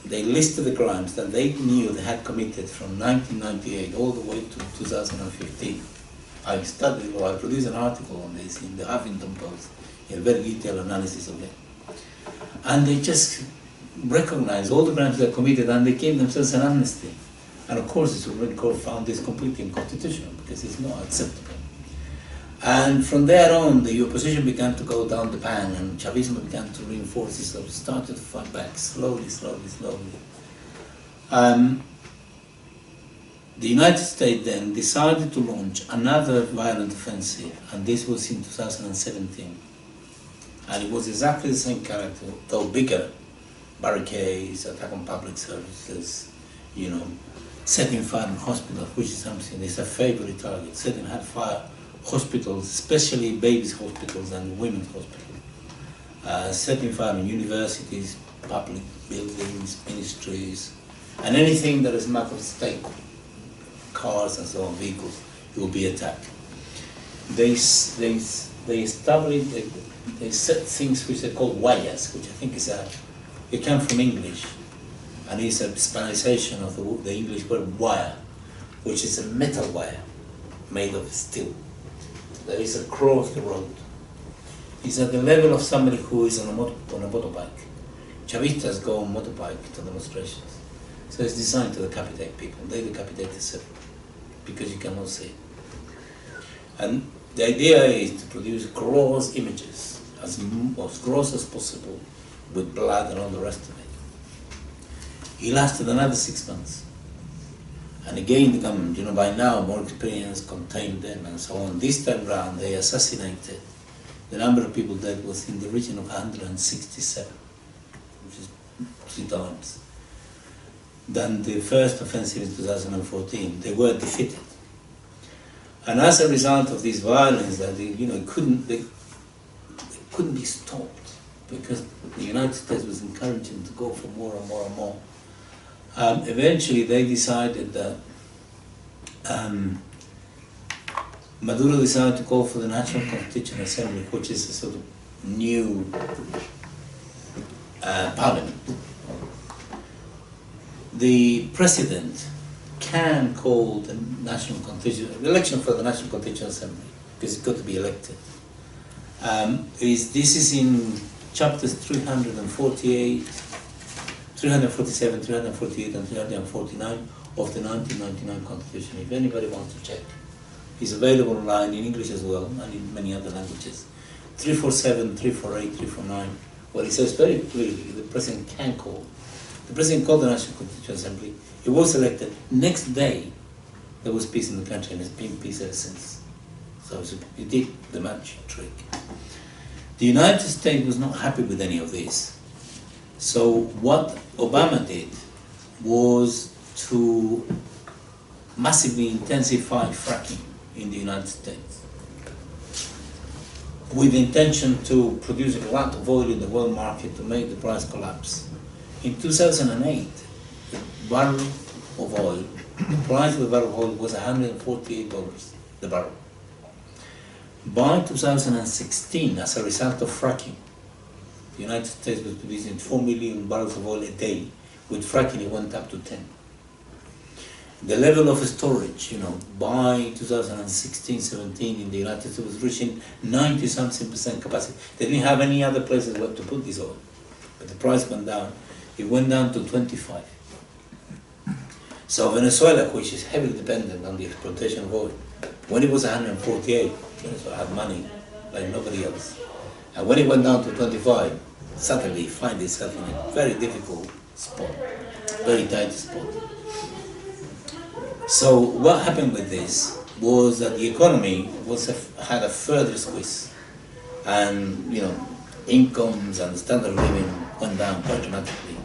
S2: they listed the crimes that they knew they had committed from 1998 all the way to 2015. I produced an article on this in the Huffington Post, a very detailed analysis of it. And they just recognized all the crimes they committed, and they gave themselves an amnesty. And of course the Supreme Court found this completely unconstitutional because it's not acceptable. And from there on, the opposition began to go down the pan, and Chavismo began to reinforce itself, started to fight back slowly. The United States then decided to launch another violent offensive, and this was in 2017. And it was exactly the same character, though bigger. Barricades, attack on public services, setting fire on hospitals, which is something, it's a favorite target, setting fire hospitals, especially babies' hospitals and women's hospitals, setting fire on universities, public buildings, ministries, and anything that is marked of state, cars and so on, vehicles, it will be attacked. They established, they set things which are called wires, which I think is it comes from English, and it's a Spanishization of the English word wire, which is a metal wire made of steel. That is across the road. is at the level of somebody who is on a motorbike. Chavistas go on motorbike to demonstrations. So it's designed to decapitate people. They decapitate themselves because you cannot see it. And the idea is to produce gross images, as gross as possible, with blood and all the rest of it. He lasted another 6 months. And again, the government, by now, more experience, contained them and so on. This time round, they assassinated. The number of people dead was in the region of 167, which is 3 times than the first offensive in 2014. They were defeated. And as a result of this violence, that they couldn't be stopped, because the United States was encouraging them to go for more and more and more. Eventually, they decided that Maduro decided to call for the National Constitutional Assembly, which is a sort of new parliament. The president can call the election for the National Constitutional Assembly, because it's got to be elected. This is in chapters 347, 348, and 349 of the 1999 Constitution. If anybody wants to check, it's available online in English as well, and in many other languages. 347, 348, 349, where it says very clearly the president can call. The president called the National Constitutional Assembly. He was elected. Next day, there was peace in the country, and there's been peace ever since. So he did the magic trick. The United States was not happy with any of this. So what Obama did was to massively intensify fracking in the United States, with the intention to produce a lot of oil in the world market to make the price collapse. In 2008, the barrel of oil, the price of the barrel of oil was $148 the barrel. By 2016, as a result of fracking, the United States was producing 4 million barrels of oil a day. With fracking, it went up to 10. The level of storage, by 2016-17 in the United States was reaching 90-something% capacity. They didn't have any other places where to put this oil. But the price went down. It went down to 25. So Venezuela, which is heavily dependent on the exploitation of oil, when it was 148, Venezuela had money like nobody else. And when it went down to 25, suddenly it found itself in a very difficult spot, very tight spot. So what happened with this was that the economy had a further squeeze, and incomes and standard of living went down quite dramatically.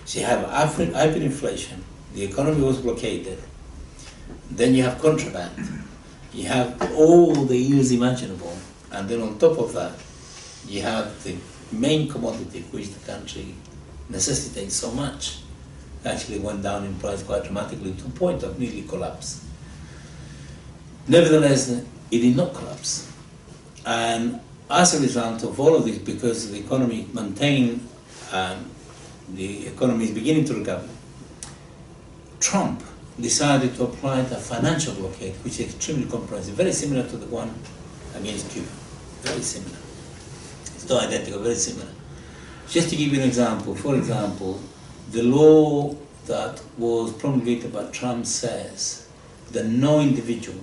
S2: So you have hyperinflation, the economy was blockaded, then you have contraband, you have all the ills imaginable, and then on top of that, you have the main commodity which the country necessitates so much, actually went down in price quite dramatically to a point of nearly collapse. Nevertheless, it did not collapse. And as a result of all of this, because the economy maintained, the economy is beginning to recover, Trump decided to apply a financial blockade, which is extremely comprehensive, very similar to the one against Cuba. Very similar. It's not identical, very similar. Just to give you an example, for example, the law that was promulgated by Trump says that no individual,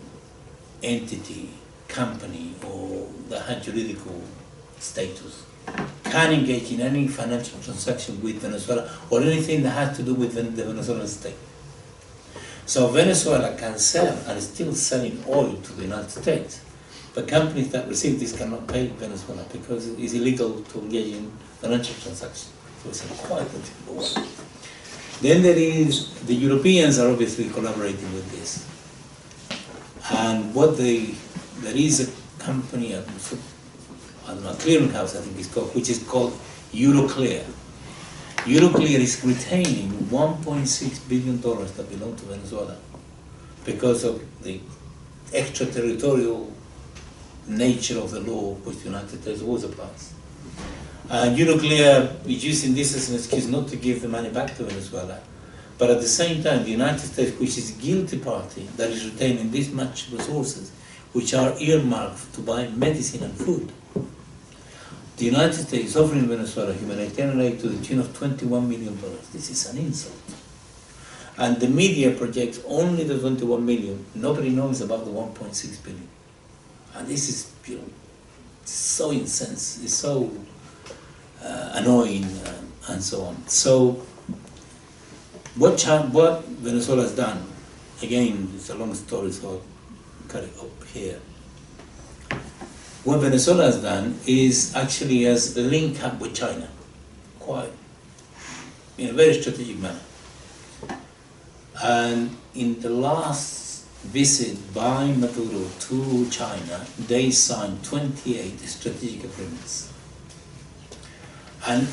S2: entity, company, or that had juridical status can engage in any financial transaction with Venezuela or anything that has to do with the Venezuelan state. So Venezuela can sell and is still selling oil to the United States, but companies that receive this cannot pay Venezuela because it is illegal to engage in financial transactions. So it's quite a difficult one. Then there is, the Europeans are obviously collaborating with this. And there is a company, I don't know, a clearinghouse I think it's called, which is called Euroclear. Euroclear is retaining $1.6 billion that belong to Venezuela because of the extraterritorial nature of the law which the United States always applies. And Euroclear is using this as an excuse not to give the money back to Venezuela, but at the same time the United States, which is a guilty party that is retaining this much resources, which are earmarked to buy medicine and food, the United States offering Venezuela humanitarian aid to the tune of $21 million. This is an insult. And the media projects only the 21 million. Nobody knows about the 1.6 billion. And this is, you know, so incensed, it's so annoying, and so on. So, what Venezuela has done, again, it's a long story, so I'll cut it up here. What Venezuela has done is actually has linked up with China, quite in a very strategic manner. And in the last visit by Maduro to China, they signed 28 strategic agreements. And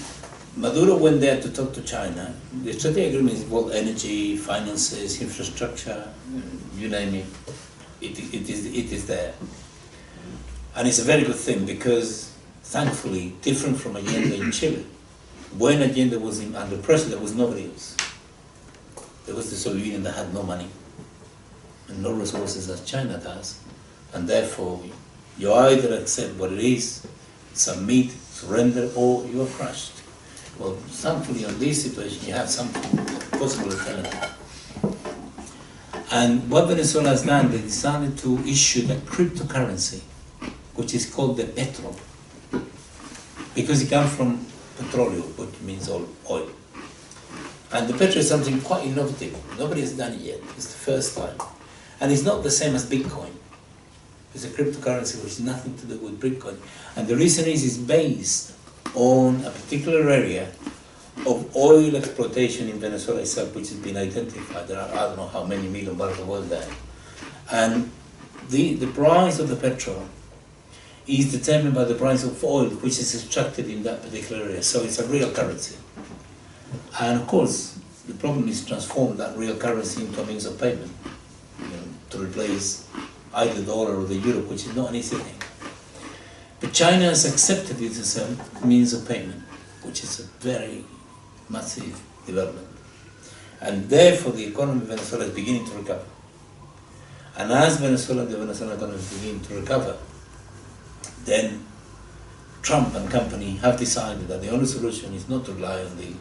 S2: Maduro went there to talk to China. The strategic agreements involve energy, finances, infrastructure, you name it. It is there. And it's a very good thing because, thankfully, different from Allende in Chile, when Allende was under pressure, there was nobody else. There was the Soviet Union that had no money and no resources as China does, and therefore you either accept what it is, submit, surrender, or you are crushed. Well, thankfully on this situation you have something possible alternative. And what Venezuela has done, they decided to issue a cryptocurrency, which is called the petro, because it comes from petroleum, which means oil. And the petro is something quite innovative. Nobody has done it yet. It's the first time. And it's not the same as Bitcoin. It's a cryptocurrency which has nothing to do with Bitcoin. And the reason is it's based on a particular area of oil exploitation in Venezuela itself, which has been identified. There are, I don't know how many million barrels of oil there. And the price of the petrol is determined by the price of oil which is extracted in that particular area. So it's a real currency. And of course, the problem is to transform that real currency into a means of payment, you know, to replace either the dollar or the euro, which is not an easy thing. But China has accepted it as a means of payment, which is a very massive development. And therefore the economy of Venezuela is beginning to recover. And as the Venezuelan economy is beginning to recover, then Trump and company have decided that the only solution is not to rely on the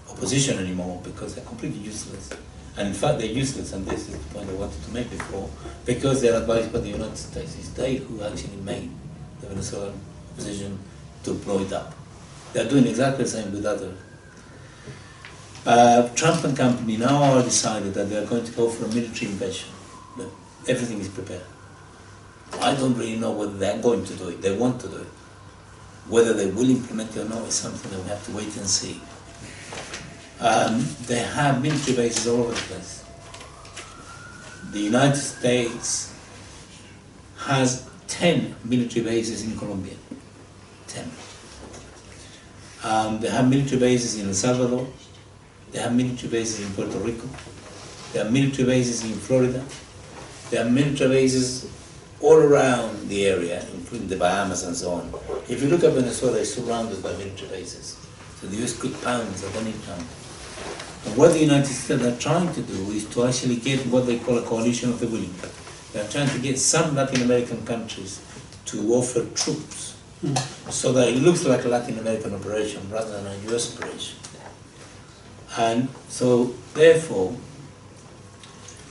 S2: opposition anymore, because they're completely useless. And in fact they're useless, and this is the point I wanted to make before, because they're advised by the United States. It's they who actually made the Venezuelan opposition to blow it up. They're doing exactly the same with others. Trump and company now are decided that they're going to go for a military invasion. But everything is prepared. I don't really know whether they're going to do it. They want to do it. Whether they will implement it or not is something that we have to wait and see. They have military bases all over the place. The United States has 10 military bases in Colombia. 10. They have military bases in El Salvador. They have military bases in Puerto Rico. They have military bases in Florida. They have military bases all around the area, including the Bahamas and so on. If you look at Venezuela, it's surrounded by military bases. So the US could pounce at any time. And what the United States are trying to do is to actually get what they call a coalition of the willing. They are trying to get some Latin American countries to offer troops, so that it looks like a Latin American operation rather than a US operation. And so, therefore,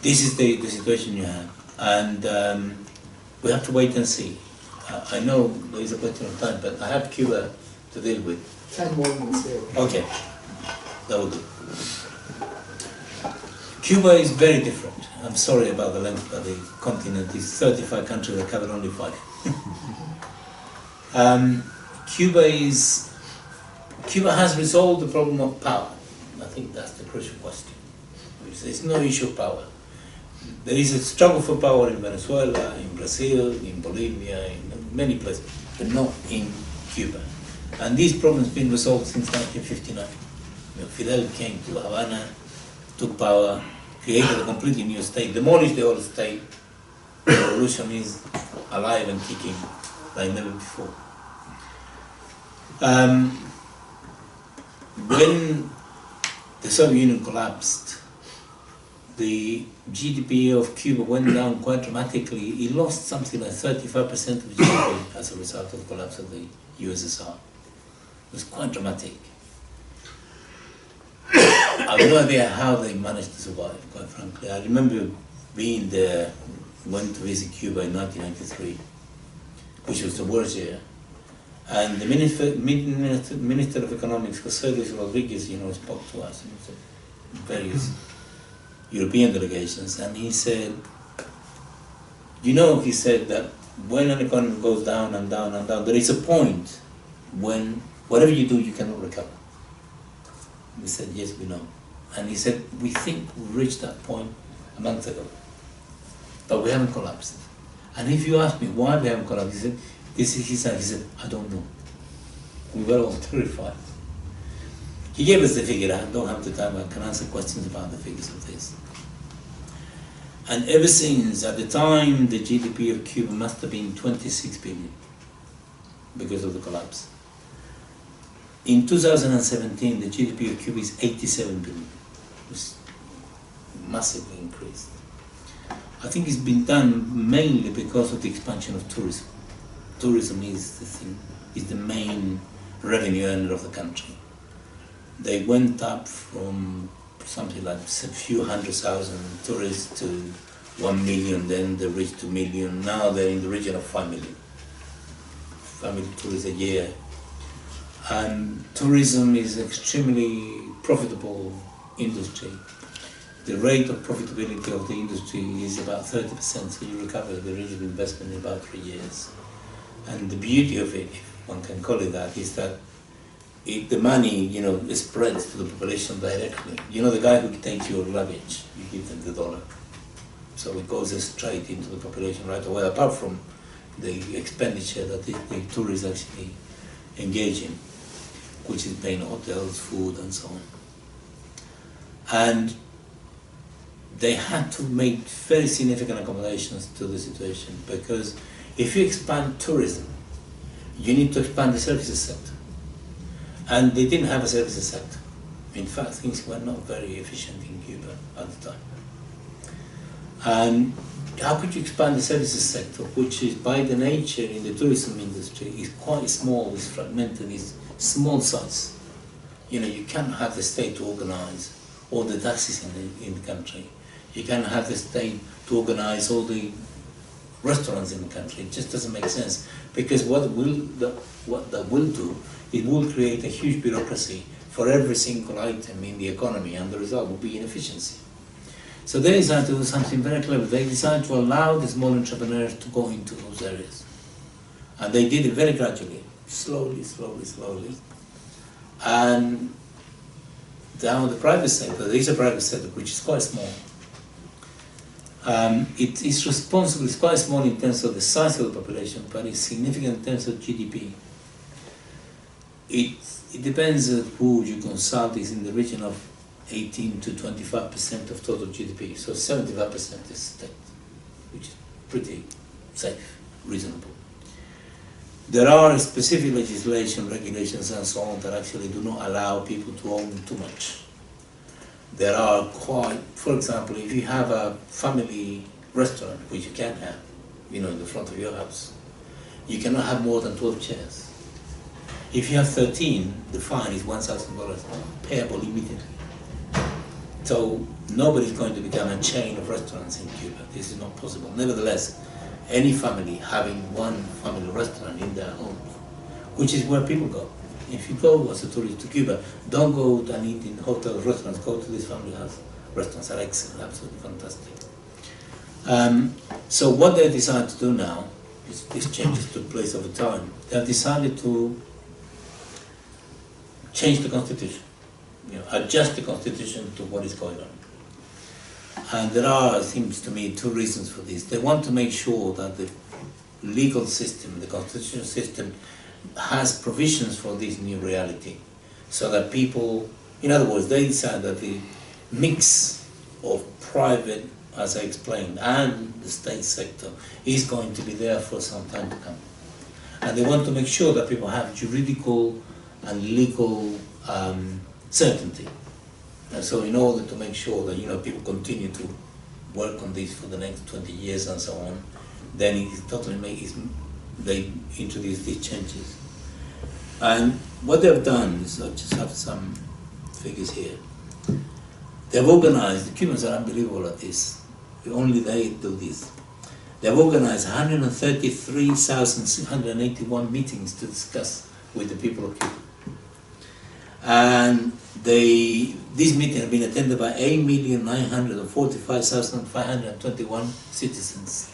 S2: this is the situation you have. And we have to wait and see. I know there is a question of time, but I have Cuba to deal with.
S1: 10 more minutes there.
S2: Okay, that will do. Cuba is very different. I'm sorry about the length of the continent. It's 35 countries, I covered only 5. Cuba has resolved the problem of power. I think that's the crucial question. There's no issue of power. There is a struggle for power in Venezuela, in Brazil, in Bolivia, in many places, but not in Cuba. And this problem has been resolved since 1959. You know, Fidel came to Havana, took power, created a completely new state, demolished the old state. The revolution is alive and kicking like never before. When the Soviet Union collapsed, the GDP of Cuba went down quite dramatically. It lost something like 35% of GDP as a result of the collapse of the USSR. It was quite dramatic. I have no idea how they managed to survive, quite frankly. I remember being there, went to visit Cuba in 1993, which was the worst year. And the Minister of Economics, José Rodriguez, spoke to us, various European delegations, and he said, he said that when an economy goes down and down and down, there is a point when whatever you do, you cannot recover. We said, yes, we know. And he said, we think we reached that point a month ago, but we haven't collapsed. And if you ask me why we haven't collapsed, he said, I don't know. We were all terrified. He gave us the figure. I don't have the time. I can answer questions about the figures of this. And ever since, at the time, the GDP of Cuba must have been 26 billion because of the collapse. In 2017, the GDP of Cuba is 87 billion. It was massively increased. I think it's been done mainly because of the expansion of tourism. Tourism is the thing, is the main revenue earner of the country. They went up from something like a few 100,000 tourists to 1 million, then they reached 2 million. Now they're in the region of 5 million. 5 million tourists a year. And tourism is an extremely profitable industry. The rate of profitability of the industry is about 30%, so you recover the rate of investment in about 3 years. And the beauty of it, if one can call it that, is that the money, spreads to the population directly. The guy who takes your luggage, you give them the dollar. So it goes straight into the population right away, apart from the expenditure that the tourists actually engage in, which is paying hotels, food, and so on. And they had to make very significant accommodations to the situation, because if you expand tourism, you need to expand the services sector. And they didn't have a services sector. In fact, things were not very efficient in Cuba at the time. And how could you expand the services sector, which is by the nature in the tourism industry is quite small, is fragmented, is small size. You can't have the state to organize all the taxis in the country. You can't have the state to organize all the restaurants in the country. It just doesn't make sense, because what that will do, it will create a huge bureaucracy for every single item in the economy, and the result will be inefficiency. So they decided to do something very clever. They decided to allow the small entrepreneurs to go into those areas. And they did it very gradually, slowly. And down the private sector, there is a private sector which is quite small. It is responsible, it's quite small in terms of the size of the population, but it's significant in terms of GDP. It depends on who you consult, is in the region of 18 to 25% of total GDP, so 75% is state, which is pretty safe, reasonable. There are specific legislation, regulations and so on that actually do not allow people to own too much. There are quite, for example, if you have a family restaurant, which you can have, in the front of your house, you cannot have more than 12 chairs. If you have 13, the fine is $1,000, payable immediately. So nobody's going to become a chain of restaurants in Cuba. This is not possible. Nevertheless, any family having one family restaurant in their home, which is where people go. If you go as a tourist to Cuba, don't go and eat in hotels, restaurants, go to these family house restaurants. Are excellent, absolutely fantastic. So what they decided to do now, these changes took place over time, they have decided to change the constitution, adjust the constitution to what is going on. And there are, it seems to me, two reasons for this. They want to make sure that the legal system, the constitutional system, has provisions for this new reality, so that people, in other words, they decide that the mix of private, as I explained, and the state sector is going to be there for some time to come. And they want to make sure that people have juridical and legal certainty. And so in order to make sure that, you know, people continue to work on this for the next 20 years and so on, then it totally they introduce these changes. And what they've done is, I just have some figures here. They've organized, the Cubans are unbelievable at this, only they do this. They've organized 133,681 meetings to discuss with the people of Cuba. And these meetings have been attended by 8,945,521 citizens.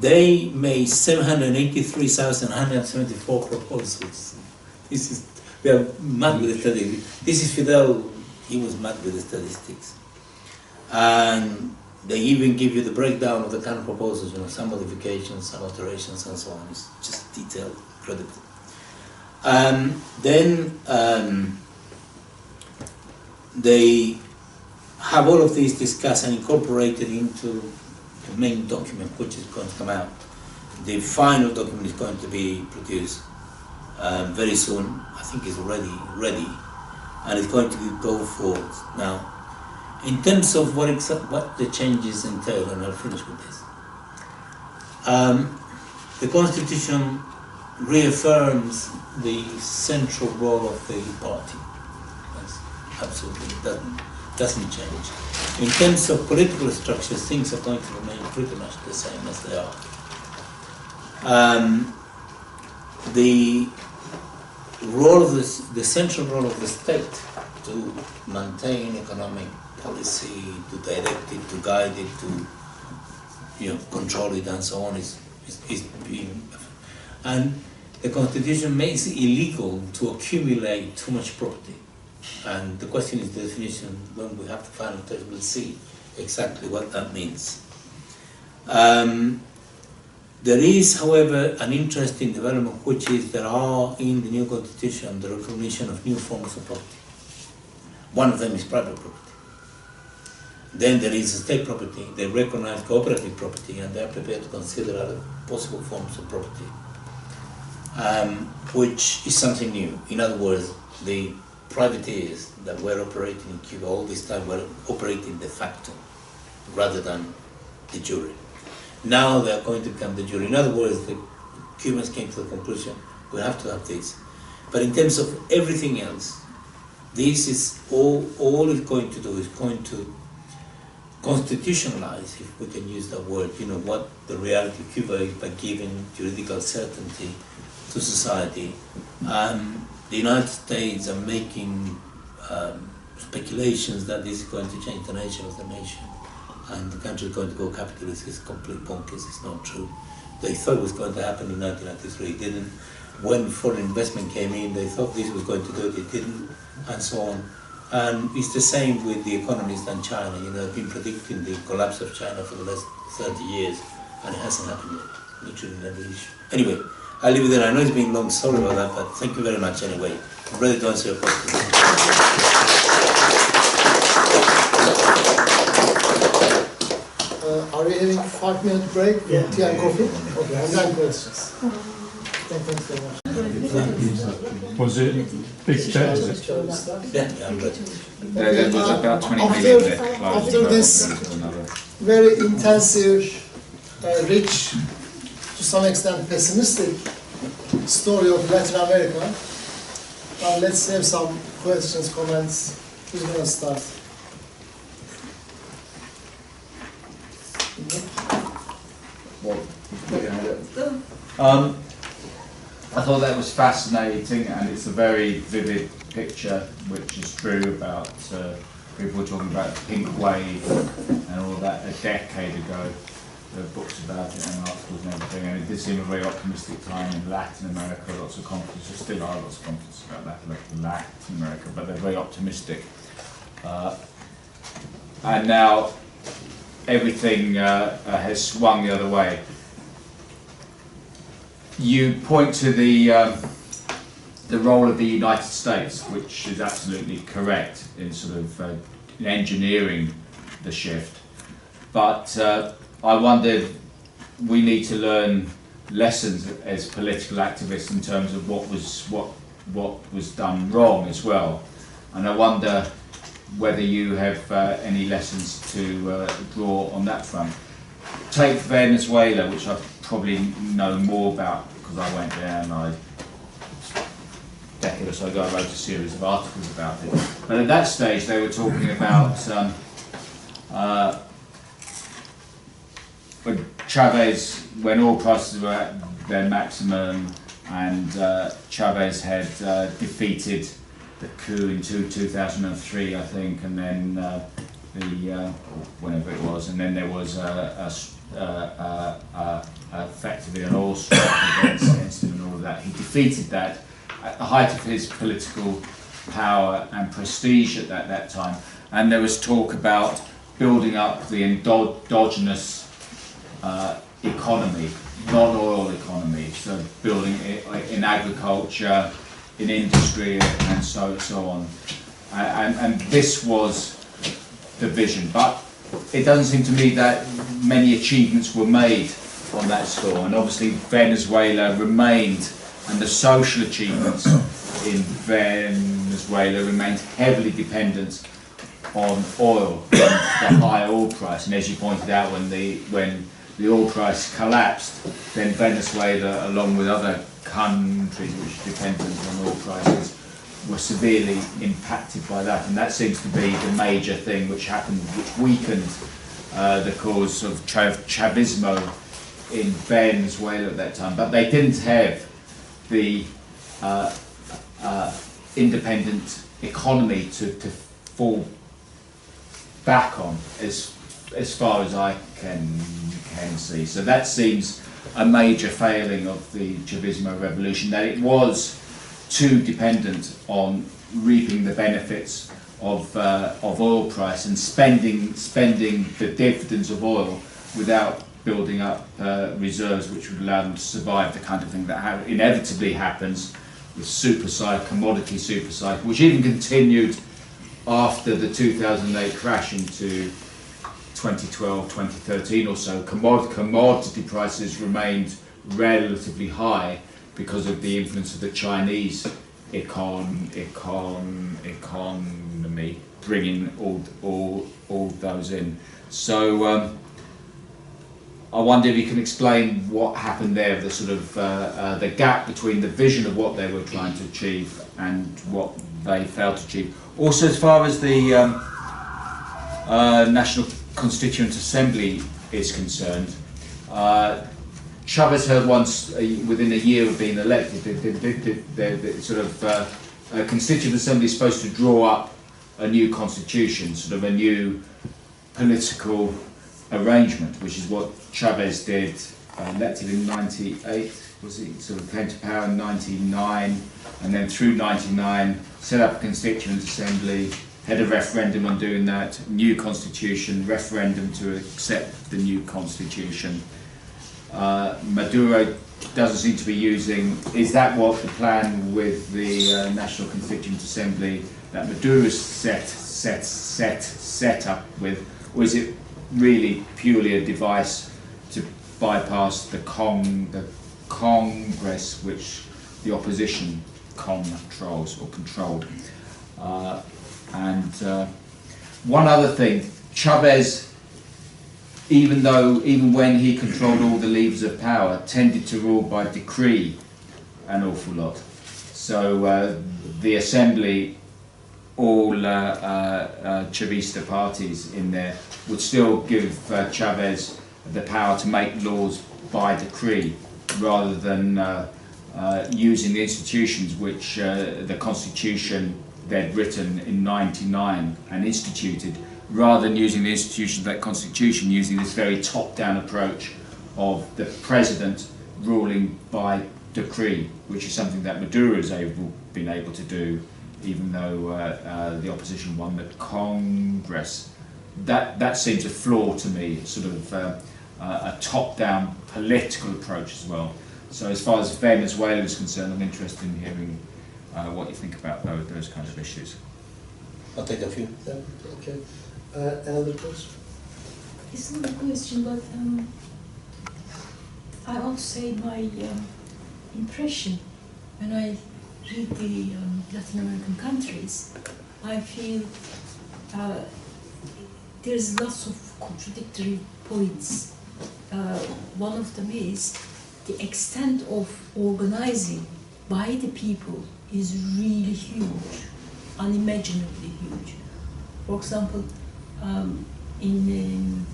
S2: They made 783,174 proposals. We are mad with the statistics. This is Fidel, he was mad with the statistics. And they even give you the breakdown of the kind of proposals, you know, some modifications, some alterations, and so on. It's just detailed, incredible. Then they have all of these discussed and incorporated into the main document, which is going to come out. The final document is going to be produced very soon. I think it's already ready, and it's going to go forward now. In terms of what the changes entail, and I'll finish with this. The Constitution reaffirms the central role of the party. That's absolutely doesn't change. In terms of political structures, things are going to remain pretty much the same as they are. The role of the central role of the state to maintain economic policy, to direct it, to guide it, to, you know, control it, and so on is being, and the Constitution makes it illegal to accumulate too much property. And the question is the definition. When we have the final text, we'll see exactly what that means. There is, however, an interesting development, which is there are in the new Constitution the recognition of new forms of property. One of them is private property. Then there is state property. They recognize cooperative property, and they are prepared to consider other possible forms of property, which is something new. In other words, the privateers that were operating in Cuba all this time were operating de facto rather than de jure. Now they are going to become de jure. In other words, the Cubans came to the conclusion, we have to have this. But in terms of everything else, this is all it's going to do is going to constitutionalize, if we can use that word, you know, what the reality of Cuba is by giving juridical certainty to society. The United States are making speculations that this is going to change the nature of the nation and the country is going to go capitalist. It's complete bonkers, it's not true. They thought it was going to happen in 1993, it didn't. When foreign investment came in, they thought this was going to do it, it didn't, and so on. And it's the same with the economists and China. You know, they've been predicting the collapse of China for the last 30 years, and it hasn't happened yet, literally in every issue. Anyway, I'll leave it there. I know it's been long, sorry about that, but thank you very much anyway. I'm ready to answer your questions.
S1: Are we having a 5-minute break for tea and coffee? Okay, and then questions. Thank you so much.
S4: Was it big chat?
S2: Yeah, I'm ready.
S5: There was about 20 million there.
S1: After this very intensive, rich, to some extent pessimistic story of Latin America, let's have some questions, comments. Who's going to start?
S5: I thought that was fascinating, and it's a very vivid picture, which is true about people were talking about the pink wave and all that a decade ago. There were books about it and articles and everything, and it did seem a very optimistic time in Latin America. Lots of conferences, there still are lots of conferences about Latin America, but they're very optimistic. And now everything has swung the other way. You point to the role of the United States, which is absolutely correct in sort of in engineering the shift. But I wondered, we need to learn lessons as political activists in terms of what was done wrong as well. And I wonder whether you have any lessons to draw on that front. Take Venezuela, which I probably know more about because I went there and a decade or so ago I wrote a series of articles about it. But at that stage they were talking about when Chavez, when oil prices were at their maximum, and Chavez had defeated the coup in 2003, I think, and then whenever it was, and then there was effectively an oil strike against him and all of that. He defeated that at the height of his political power and prestige at that time, and there was talk about building up the endogenous economy, non-oil economy, so building it in agriculture, in industry, and so on. And this was the vision, but it doesn't seem to me that many achievements were made on that score, and obviously Venezuela remained, and the social achievements in Venezuela remained heavily dependent on oil, and the high oil price. And as you pointed out, when the oil price collapsed, then Venezuela, along with other countries which are dependent on oil prices, were severely impacted by that. And that seems to be the major thing which happened, which weakened the cause of Chavismo in Venezuela at that time. But they didn't have the independent economy to fall back on, as far as I can see. So that seems a major failing of the Chavismo revolution, that it was too dependent on reaping the benefits of oil price and spending the dividends of oil without building up reserves which would allow them to survive the kind of thing that inevitably happens with commodity super cycle, which even continued after the 2008 crash into 2012, 2013 or so. Commodity prices remained relatively high because of the influence of the Chinese economy, bringing all those in. So I wonder if you can explain what happened there, the sort of the gap between the vision of what they were trying to achieve and what they failed to achieve. Also, as far as the National Constituent Assembly is concerned, Chavez heard once, within a year of being elected, the sort of Constituent Assembly is supposed to draw up a new constitution, sort of a new political arrangement, which is what Chavez did, elected in 98, was he sort of came to power in 99, and then through 99 set up a Constituent Assembly, had a referendum on doing that, new constitution, referendum to accept the new constitution. Maduro doesn't seem to be using, is that what the plan with the National Constituent Assembly that Maduro set up with, or is it really purely a device to bypass the Congress which the opposition controls or controlled? And one other thing, Chavez, even when he controlled all the levers of power, tended to rule by decree an awful lot. So the Assembly, all Chavista parties in there, would still give Chavez the power to make laws by decree, rather than using the institutions which the Constitution they'd written in '99 and instituted, rather than using the institutions of that Constitution, using this very top-down approach of the President ruling by decree, which is something that Maduro has been able to do, even though the opposition won the Congress. That seems a flaw to me, sort of a top-down political approach as well. So as far as Venezuela is concerned, I'm interested in hearing what you think about those kinds of issues.
S2: I'll take a few.
S1: Yeah, okay. Another question?
S6: It's not a question, but I want to say my impression when I read the Latin American countries. I feel there's lots of contradictory points. One of them is the extent of organizing by the people is really huge, unimaginably huge. For example, in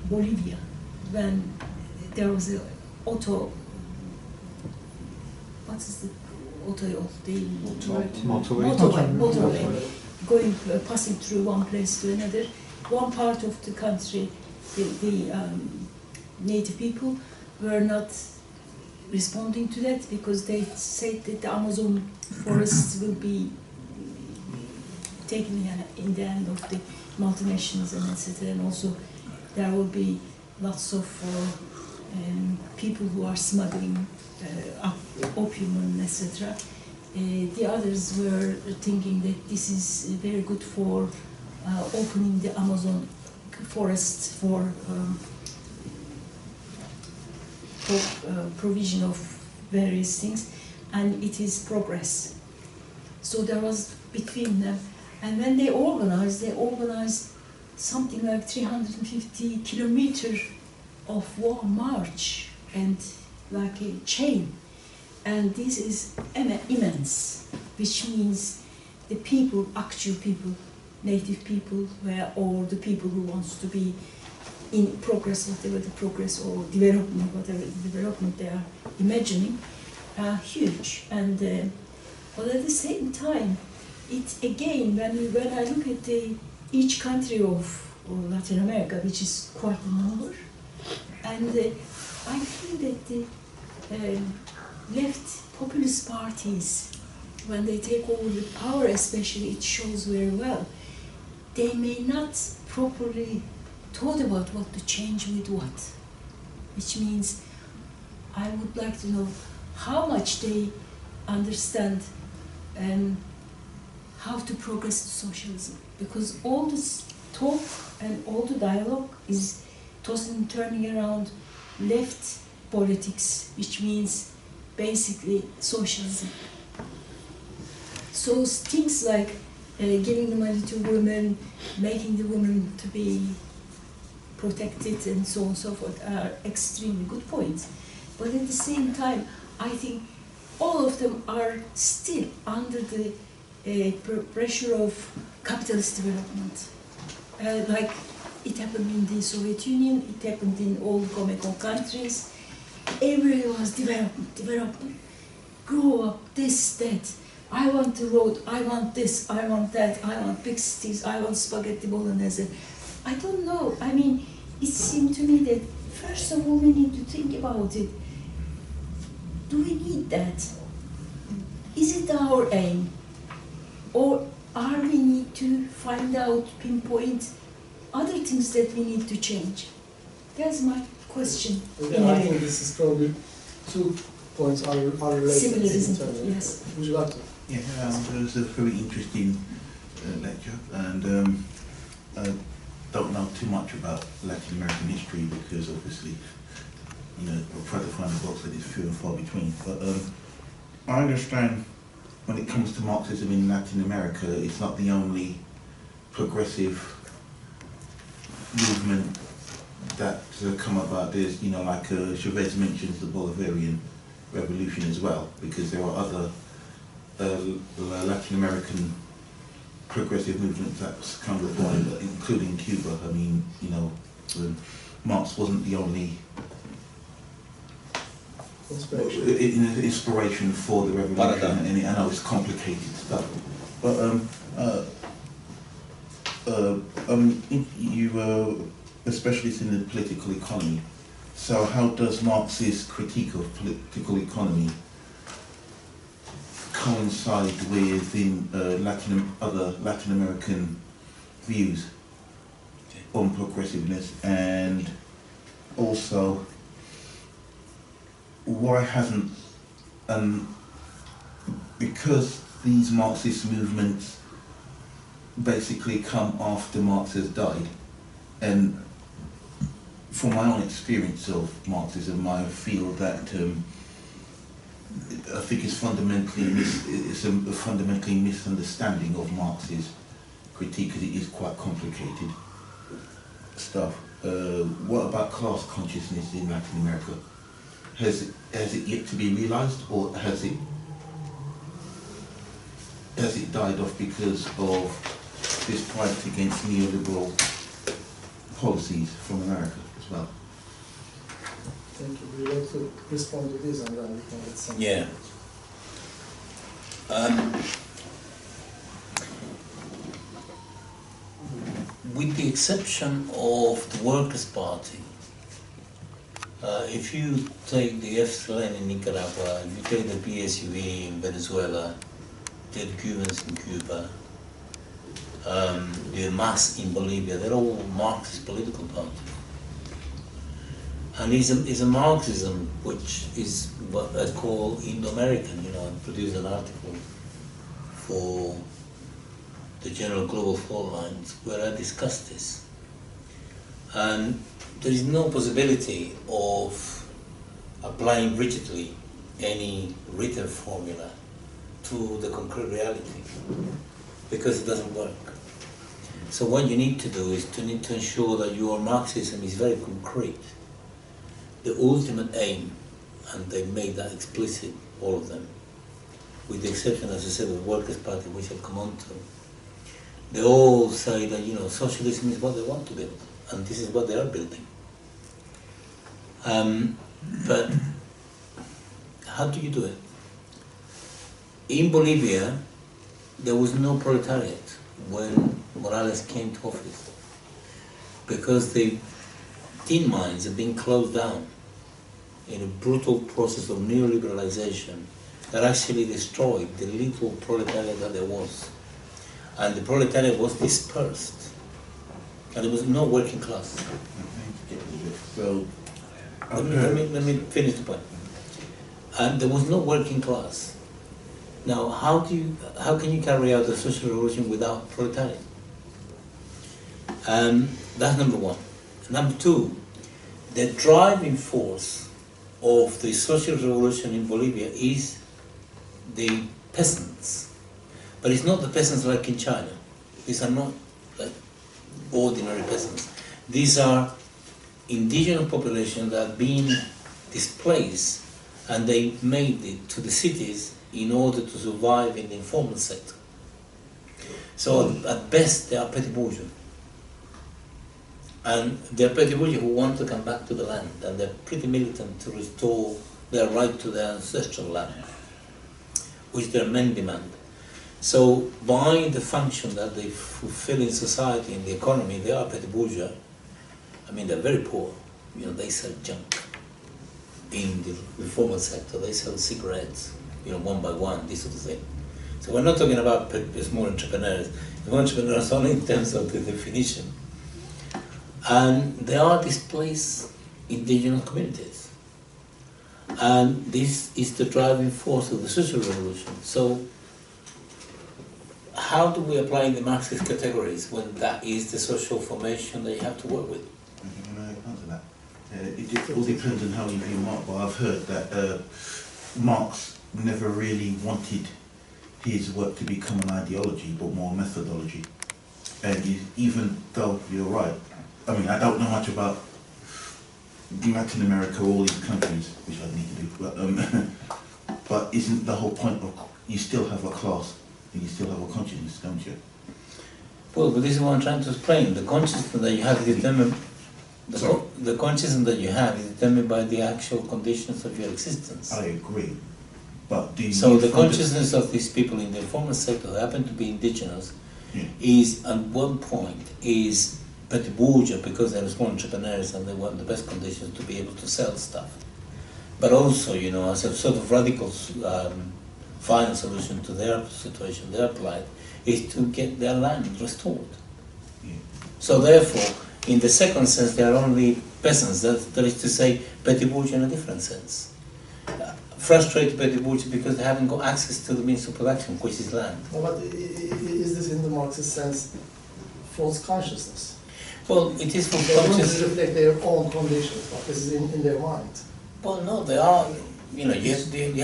S6: Bolivia, when there was an what is the auto of the motorway going passing through one place to another. One part of the country, the native people were not responding to that because they said that the Amazon forests will be taken in the hand of the multinationals and etc. And also there will be lots of people who are smuggling opium and etc. The others were thinking that this is very good for opening the Amazon forest for provision of various things, and it is progress. So there was between them, and when they organized something like 350 kilometers of march and like a chain. And this is immense, which means the people, actual people, native people, or the people who wants to be in progress, whatever the progress or development, whatever the development they are imagining, are huge. And but at the same time, it again, when I look at each country of Latin America, which is quite a number, and I feel that the left populist parties, when they take over the power especially, it shows very well, they may not properly thought about what to change with what. Which means I would like to know how much they understand how to progress to socialism. Because all this talk and all the dialogue is tossing and turning around left politics, which means basically socialism. So things like giving the money to women, making the women to be protected and so on and so forth are extremely good points. But at the same time, I think all of them are still under the pressure of capitalist development. Like it happened in the Soviet Union, it happened in all Comecon countries. Everywhere was development. Grow up, this, that. I want the road, I want this, I want that, I want big cities, I want spaghetti bolognese. I don't know. I mean, it seemed to me that first of all we need to think about it. Do we need that? Is it our aim? Or are we need to find out, pinpoint other things that we need to change? That's my question.
S1: Yeah, I think this is probably 2 points are related.
S6: Similar, isn't it? Yes.
S1: Would you like to?
S3: Yeah, it was a very interesting lecture, and I don't know too much about Latin American history because obviously, you know, I've tried to find a box that is few and far between. But I understand when it comes to Marxism in Latin America, it's not the only progressive movement that come about. There's, you know, like Chavez mentions the Bolivarian Revolution as well, because there are other Latin American progressive movements that's come before, including Cuba. I mean, you know, Marx wasn't the only inspiration for the revolution, and I know it's complicated stuff. But you are a specialist in the political economy. So how does Marx's critique of political economy coincide with other Latin American views on progressiveness? And also, why hasn't, because these Marxist movements basically come after Marx has died, and from my own experience of Marxism, I feel that I think it's it's a fundamentally misunderstanding of Marx's critique, because it is quite complicated stuff. What about class consciousness in Latin America? Has it yet to be realised, or has it died off because of this fight against neoliberal policies from America as well?
S1: Thank you. Would you like to respond to this, and then we can get some...
S2: Yeah. With the exception of the Workers' Party, if you take the EASDALE in Nicaragua, if you take the PSUV in Venezuela, the Cubans in Cuba, the EMAR in Bolivia, they're all Marxist political parties. And it's a Marxism which is what I call Indo-American. You know, I produced an article for the General Global Fault Lines where I discussed this. And there is no possibility of applying rigidly any written formula to the concrete reality, because it doesn't work. So what you need to do is to ensure that your Marxism is very concrete. The ultimate aim, and they made that explicit, all of them, with the exception, as I said, of the Workers' Party, which I'll come on to. They all say that, you know, socialism is what they want to build, and this is what they are building. But how do you do it? In Bolivia, there was no proletariat when Morales came to office, because the tin mines have been closed down in a brutal process of neoliberalization that actually destroyed the little proletariat that there was. And the proletariat was dispersed, and there was no working class.
S3: So,
S2: let me finish the point. And there was no working class. Now, how can you carry out a social revolution without proletariat? That's number one. Number two, the driving force of the social revolution in Bolivia is the peasants. But it's not the peasants like in China. These are not like ordinary peasants. These are indigenous populations that have been displaced, and they made it to the cities in order to survive in the informal sector. So at best they are petty bourgeois. And they're petty bourgeois who want to come back to the land, and they're pretty militant to restore their right to their ancestral land, which their men demand. So by the function that they fulfill in society, in the economy, they are petty bourgeois. I mean, they're very poor. You know, they sell junk in the informal sector. They sell cigarettes, you know, one by one, this sort of thing. So we're not talking about small entrepreneurs. Small entrepreneurs only in terms of the definition. And they are displaced indigenous communities. And this is the driving force of the social revolution. So how do we apply the Marxist categories when that is the social formation that you have to work with?
S3: Can I answer that? It all depends on how you view Marx, but I've heard that Marx never really wanted his work to become an ideology, but more methodology. And even though you're right, I mean, I don't know much about Latin America, all these countries, which I need to do, but isn't the whole point of, you still have a class, and you still have a consciousness, don't you?
S2: Well, but this is what I'm trying to explain. The consciousness that you have is determined. The consciousness that you have is determined by the actual conditions of your existence.
S3: I agree, but do you...
S2: So the consciousness of these people in the informal sector who happen to be indigenous is, at one point, is petty bourgeois because they're small entrepreneurs and they want the best conditions to be able to sell stuff. But also, you know, as a sort of radical final solution to their situation, their plight, is to get their land restored.
S3: Yeah.
S2: So therefore, in the second sense, they are only peasants, that is to say, petty bourgeois in a different sense. Frustrated petty bourgeois because they haven't got access to the means of production, which is land.
S1: No, but is this in the Marxist sense false consciousness?
S2: Well, it is false
S1: They want to
S2: consciousness.
S1: reflect their own conditions, but this is in their mind.
S2: Well, no, they are. you know, you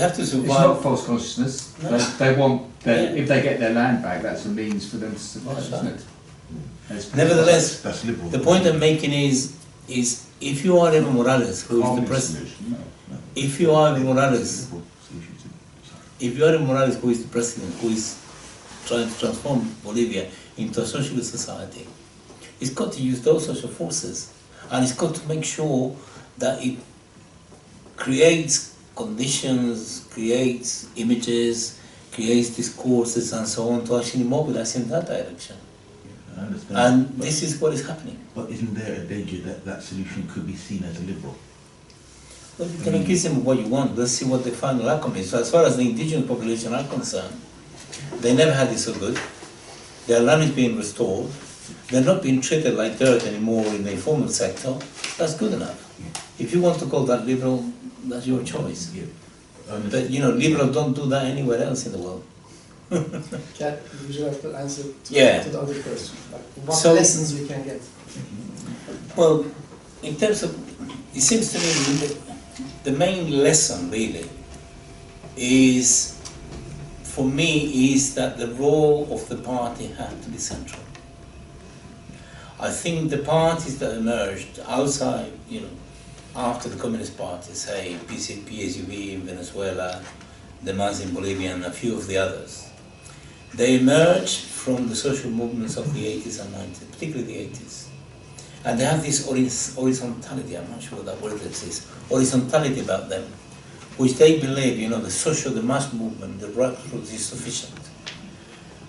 S2: have to
S5: It's
S2: survive.
S5: not false consciousness.
S2: No.
S5: They want their,
S2: Yeah.
S5: if they get their land back, that's a means for them to survive,
S2: That's
S5: isn't
S2: right.
S5: it? It's
S2: Nevertheless,
S3: That's liberal.
S2: the point I'm making is if you are Evo Morales, who is the
S5: Communist
S2: president,
S5: solution, no.
S2: if you are Evo Morales,
S3: Liberal solution to- sorry.
S2: if you are Evo Morales, who is the president, who is trying to transform Bolivia into a socialist society, it's got to use those social forces, and it's got to make sure that it creates conditions, creates images, creates discourses and so on to actually mobilize in that direction.
S3: I understand.
S2: And
S3: but,
S2: this is what is happening.
S3: but isn't there a danger that that solution could be seen as a liberal?
S2: Well, you can accuse them of what you want. Let's see what the final outcome is. So as far as the indigenous population are concerned, they never had it so good. Their land is being restored. They're not being treated like dirt anymore in the informal sector. That's good enough. If you want to call that liberal, that's your choice.
S3: Yeah.
S2: But you know, liberals don't do that anywhere else in the world.
S1: Kat, would you like to answer to,
S2: Yeah.
S1: to the other question? Like, what
S2: So-
S1: lessons we can get?
S2: Well, in terms of, it seems to me that the main lesson really is, for me, is that the role of the party had to be central. I think the parties that emerged outside, you know, after the Communist Party, say PSUV in Venezuela, the MAS in Bolivia, and a few of the others, they emerged from the social movements of the 80s and 90s, particularly the 80s. And they have this horizontality, I'm not sure what that word is, horizontality about them, which they believe, you know, the mass movement, the grassroots is sufficient.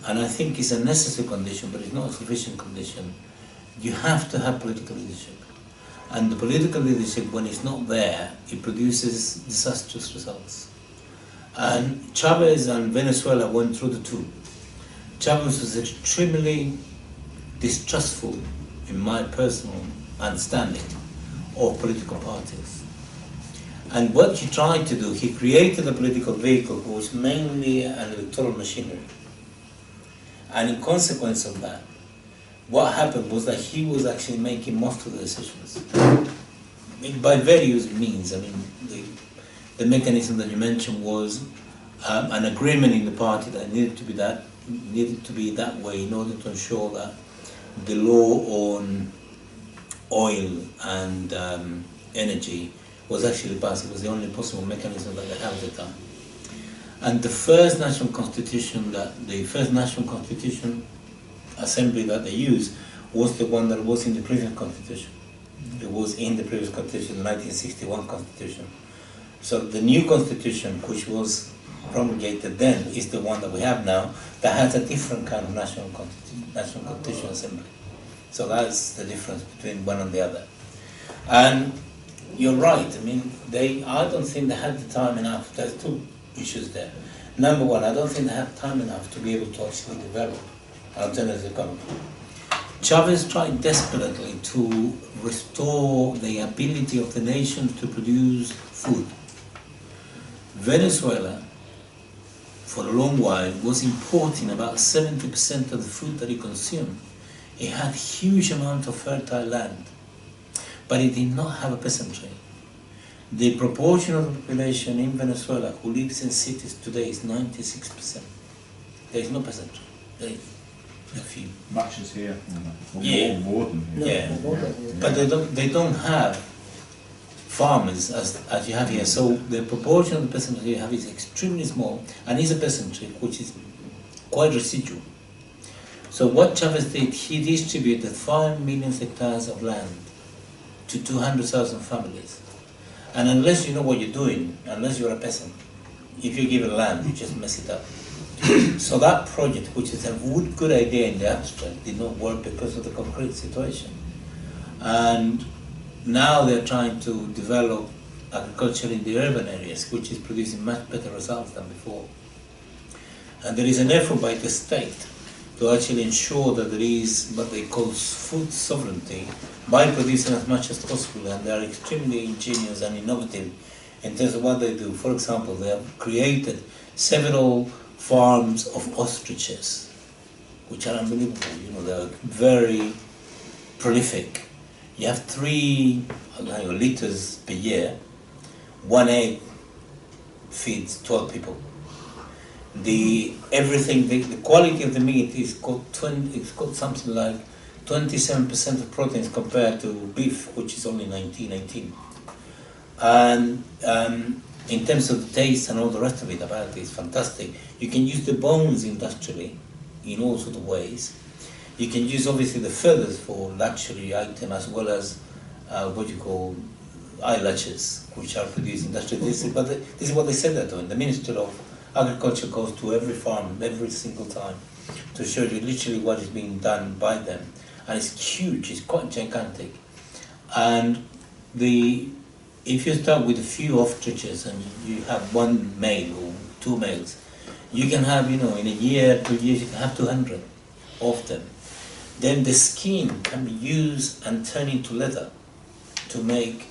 S2: And I think it's a necessary condition, but it's not a sufficient condition. You have to have political leadership. And the political leadership, when it's not there, it produces disastrous results. And Chavez and Venezuela went through the two. Chavez was extremely distrustful, in my personal understanding, of political parties. And what he tried to do, he created a political vehicle which was mainly an electoral machinery. And in consequence of that, what happened was that he was actually making most of the decisions. By various means. I mean, the mechanism that you mentioned was an agreement in the party that needed to be that way in order to ensure that the law on oil and energy was actually passed. It was the only possible mechanism that they had at the time. And the first national constitution assembly that they used was the one that was in the previous constitution. It was in the previous constitution, the 1961 constitution. So the new constitution, which was promulgated then, is the one that we have now, that has a different kind of national constitution assembly. So that's the difference between one and the other. And you're right, I mean, I don't think they had the time enough. There's two issues there. Number one, I don't think they had time enough to be able to actually develop an alternative economy. Chavez tried desperately to restore the ability of the nation to produce food. Venezuela, for a long while, was importing about 70% of the food that it consumed. It had huge amount of fertile land, but it did not have a peasantry. The proportion of the population in Venezuela who lives in cities today is 96%. There is no peasantry. There is a few.
S5: Much as here.
S2: Yeah.
S5: More than here.
S2: Yeah.
S1: More than here.
S2: But they don't have farmers as you have here. So the proportion of the peasantry you have is extremely small, and is a peasantry which is quite residual. So what Chavez did, he distributed 5 million hectares of land to 200,000 families. And unless you know what you're doing, unless you're a peasant, if you give it land, you just mess it up. So that project, which is a good idea in the abstract, did not work because of the concrete situation. And now they're trying to develop agriculture in the urban areas, which is producing much better results than before. And there is an effort by the state to actually ensure that there is what they call food sovereignty by producing as much as possible, and they are extremely ingenious and innovative in terms of what they do. For example, they have created several farms of ostriches, which are unbelievable. You know, they are very prolific. You have 3 liters per year. 1 egg feeds 12 people. The quality of the meat is got something like 27% of proteins compared to beef, which is only 19. And in terms of the taste and all the rest of it about it, it's fantastic. You can use the bones industrially in all sorts of ways. You can use obviously the feathers for luxury item as well as what you call eyelashes, which are produced industrially. This is what they said they're doing. The Minister of Agriculture goes to every farm every single time to show you literally what is being done by them. And it's huge, it's quite gigantic. And if you start with a few ostriches and you have one male or two males, you can have, in a year, 2 years, you can have 200 of them. Then the skin can be used and turned into leather to make,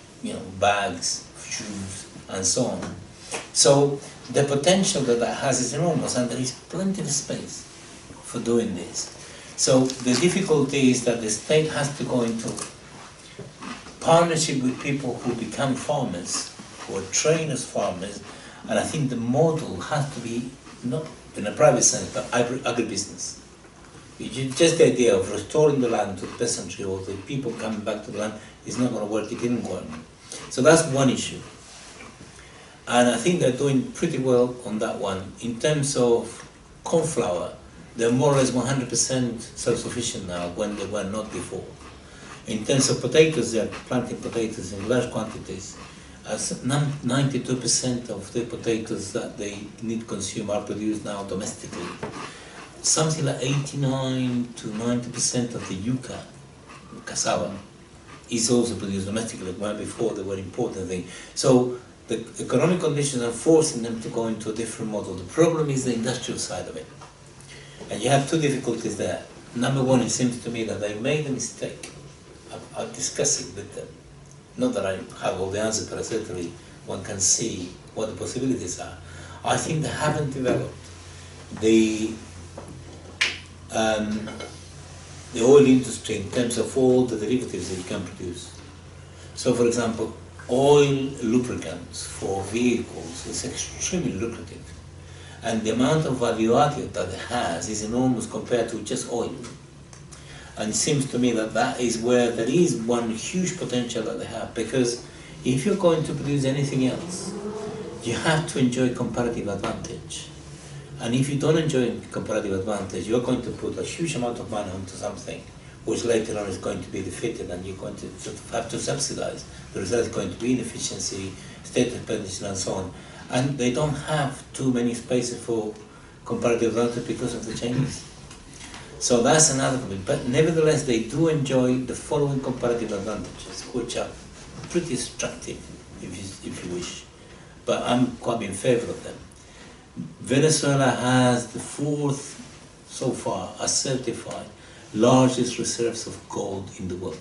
S2: bags, shoes, and so on. So the potential that has is enormous, and there is plenty of space for doing this. So the difficulty is that the state has to go into partnership with people who become farmers, who are trained as farmers, and I think the model has to be not in a private sense, but agribusiness. Just the idea of restoring the land to the peasantry or the people coming back to the land is not going to work. It didn't work. So that's one issue. And I think they're doing pretty well on that one. In terms of corn flour, they're more or less 100% self-sufficient now when they were not before. In terms of potatoes, they're planting potatoes in large quantities. 92% of the potatoes that they need to consume are produced now domestically. Something like 89 to 90% of the yuca, cassava, is also produced domestically, where before they were imported things. So the economic conditions are forcing them to go into a different model. The problem is the industrial side of it. And you have two difficulties there. Number one, it seems to me that they made a mistake. I'll discuss it with them. Not that I have all the answers, but certainly one can see what the possibilities are. I think they haven't developed the oil industry in terms of all the derivatives that you can produce. So, for example, oil lubricants for vehicles is extremely lucrative. And the amount of value added that it has is enormous compared to just oil. And it seems to me that that is where there is one huge potential that they have, because if you're going to produce anything else, you have to enjoy comparative advantage. And if you don't enjoy comparative advantage, you're going to put a huge amount of money onto something which later on is going to be defeated, and you're going to have to subsidize. The result is going to be inefficiency, state dependency, and so on. And they don't have too many spaces for comparative advantage because of the Chinese. So that's another problem. But nevertheless, they do enjoy the following comparative advantages, which are pretty destructive, if you wish. But I'm quite in favor of them. Venezuela has the fourth, so far, certified largest reserves of gold in the world.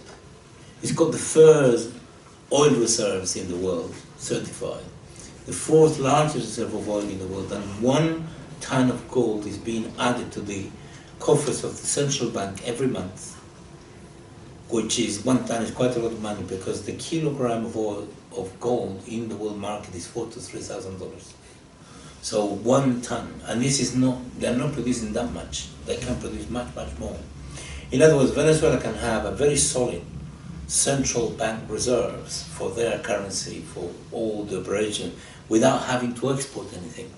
S2: It's got the first oil reserves in the world certified, the fourth largest reserve of oil in the world, and 1 ton of gold is being added to the coffers of the central bank every month, which is 1 ton is quite a lot of money, because the kilogram of oil of gold in the world market is $4,000 to $3,000. So 1 ton, and this is not, they're not producing that much. They can produce much, much more. In other words, Venezuela can have a very solid central bank reserves for their currency, for all the operation, without having to export anything,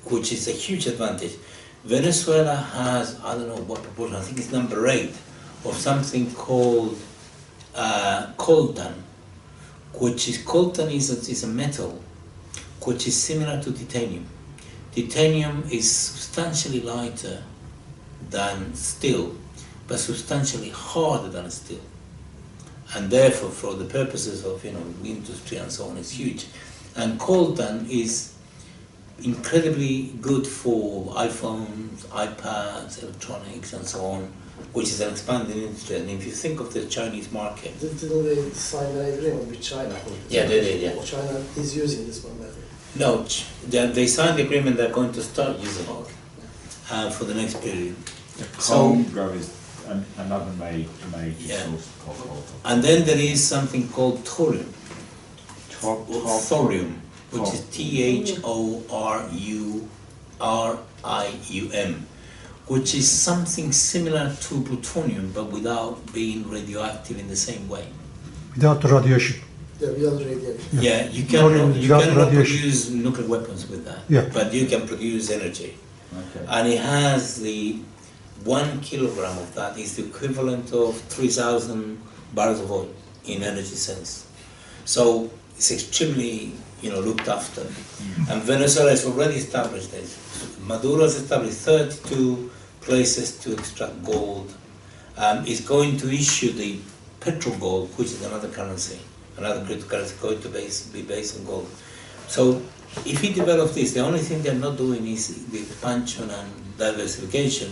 S2: which is a huge advantage. Venezuela has, I don't know what proportion, I think it's number 8, of something called coltan, which is, coltan is a metal which is similar to titanium. Titanium is substantially lighter than steel, but substantially harder than steel. And therefore, for the purposes of industry and so on, it's huge. And coltan is incredibly good for iPhones, iPads, electronics, and so on, which is an expanding industry. And if you think of the Chinese market,
S7: Didn't they sign an agreement with China?
S2: Yeah, they did, yeah.
S7: China is using this one method.
S2: no, they signed the agreement. They're going to start using it for the next period.
S5: Congo is another major
S2: Yeah.
S5: source of copper.
S2: And then there is something called thorium. Thorium, which is Thorium, which is something similar to plutonium, but without being radioactive in the same way.
S8: Without radiation.
S7: Yeah, without radiation.
S2: Yeah, you
S8: Thorium without
S2: cannot
S8: radiation.
S2: produce nuclear weapons with that,
S8: Yeah.
S2: but you can produce energy.
S5: Okay.
S2: And it has the 1 kilogram of that is the equivalent of 3,000 barrels of oil in energy sense. So it's extremely, looked after. And Venezuela has already established this. Maduro has established 32 places to extract gold. It's going to issue the petrogold, which is another currency, another cryptocurrency going to be based on gold. So if he develops this, the only thing they're not doing is the expansion and diversification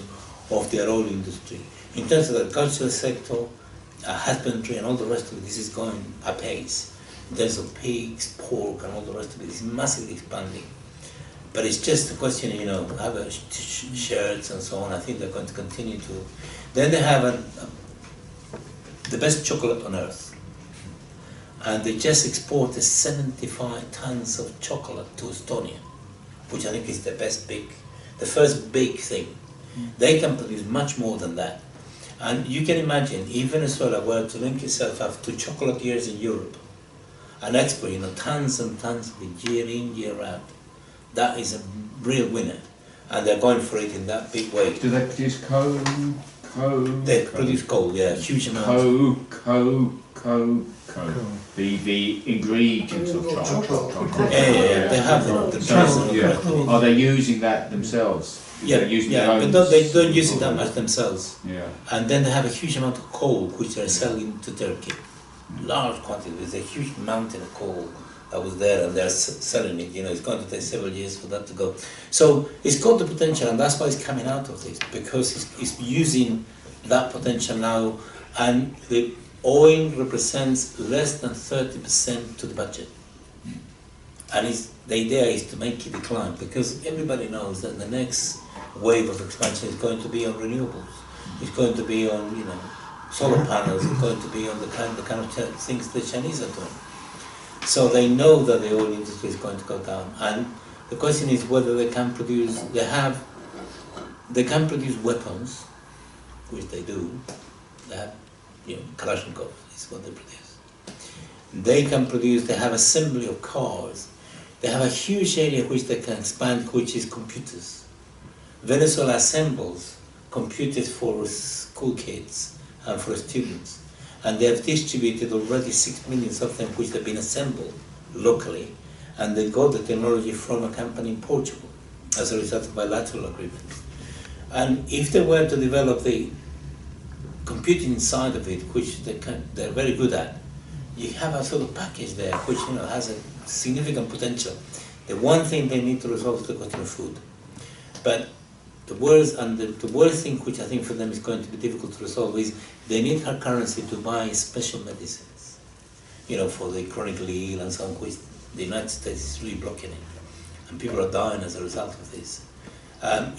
S2: of their oil industry. In terms of the agricultural sector, husbandry and all the rest of it, this is going apace. In terms of pigs, pork and all the rest of it, it's massively expanding. But it's just a question, have shirts and so on. I think they're going to continue to. Then they have the best chocolate on earth. And they just exported 75 tons of chocolate to Estonia, which I think is the first big thing. They can produce much more than that. And you can imagine, if Venezuela were to link itself up to chocolate years in Europe, and export, tons and tons of it year in, year out, that is a real winner. And they're going for it in that big way.
S5: Do they produce coal?
S2: They produce coal, yeah, huge amounts.
S5: Coal. The ingredients of chocolate.
S2: Yeah, they have the
S5: So, yeah. Are they using that themselves?
S2: Yeah,
S5: They're using their own
S2: but they don't use it that much themselves.
S5: Yeah.
S2: And then they have a huge amount of coal which they're selling to Turkey. Large quantity. There's a huge mountain of coal that was there and they're selling it. It's going to take several years for that to go. So it's got the potential, and that's why it's coming out of this, because it's using that potential now, and the oil represents less than 30% to the budget. And the idea is to make it decline, because everybody knows that the next wave of expansion is going to be on renewables. It's going to be on, solar panels. It's going to be on the kind of things the Chinese are doing. So they know that the oil industry is going to go down. And the question is whether they can produce. They can produce weapons, which they do. They have, Kalashnikov is what they produce. They can produce. They have assembly of cars. They have a huge area which they can expand, which is computers. Venezuela assembles computers for school kids and for students. And they have distributed already 6 million of them, which have been assembled locally. And they got the technology from a company in Portugal as a result of bilateral agreements. And if they were to develop the computing side of it, which they're very good at, you have a sort of package there which has a significant potential. The one thing they need to resolve is the question of food. But the worst thing which I think for them is going to be difficult to resolve is they need hard currency to buy special medicines, for the chronically ill and so on, which the United States is really blocking it. And people are dying as a result of this.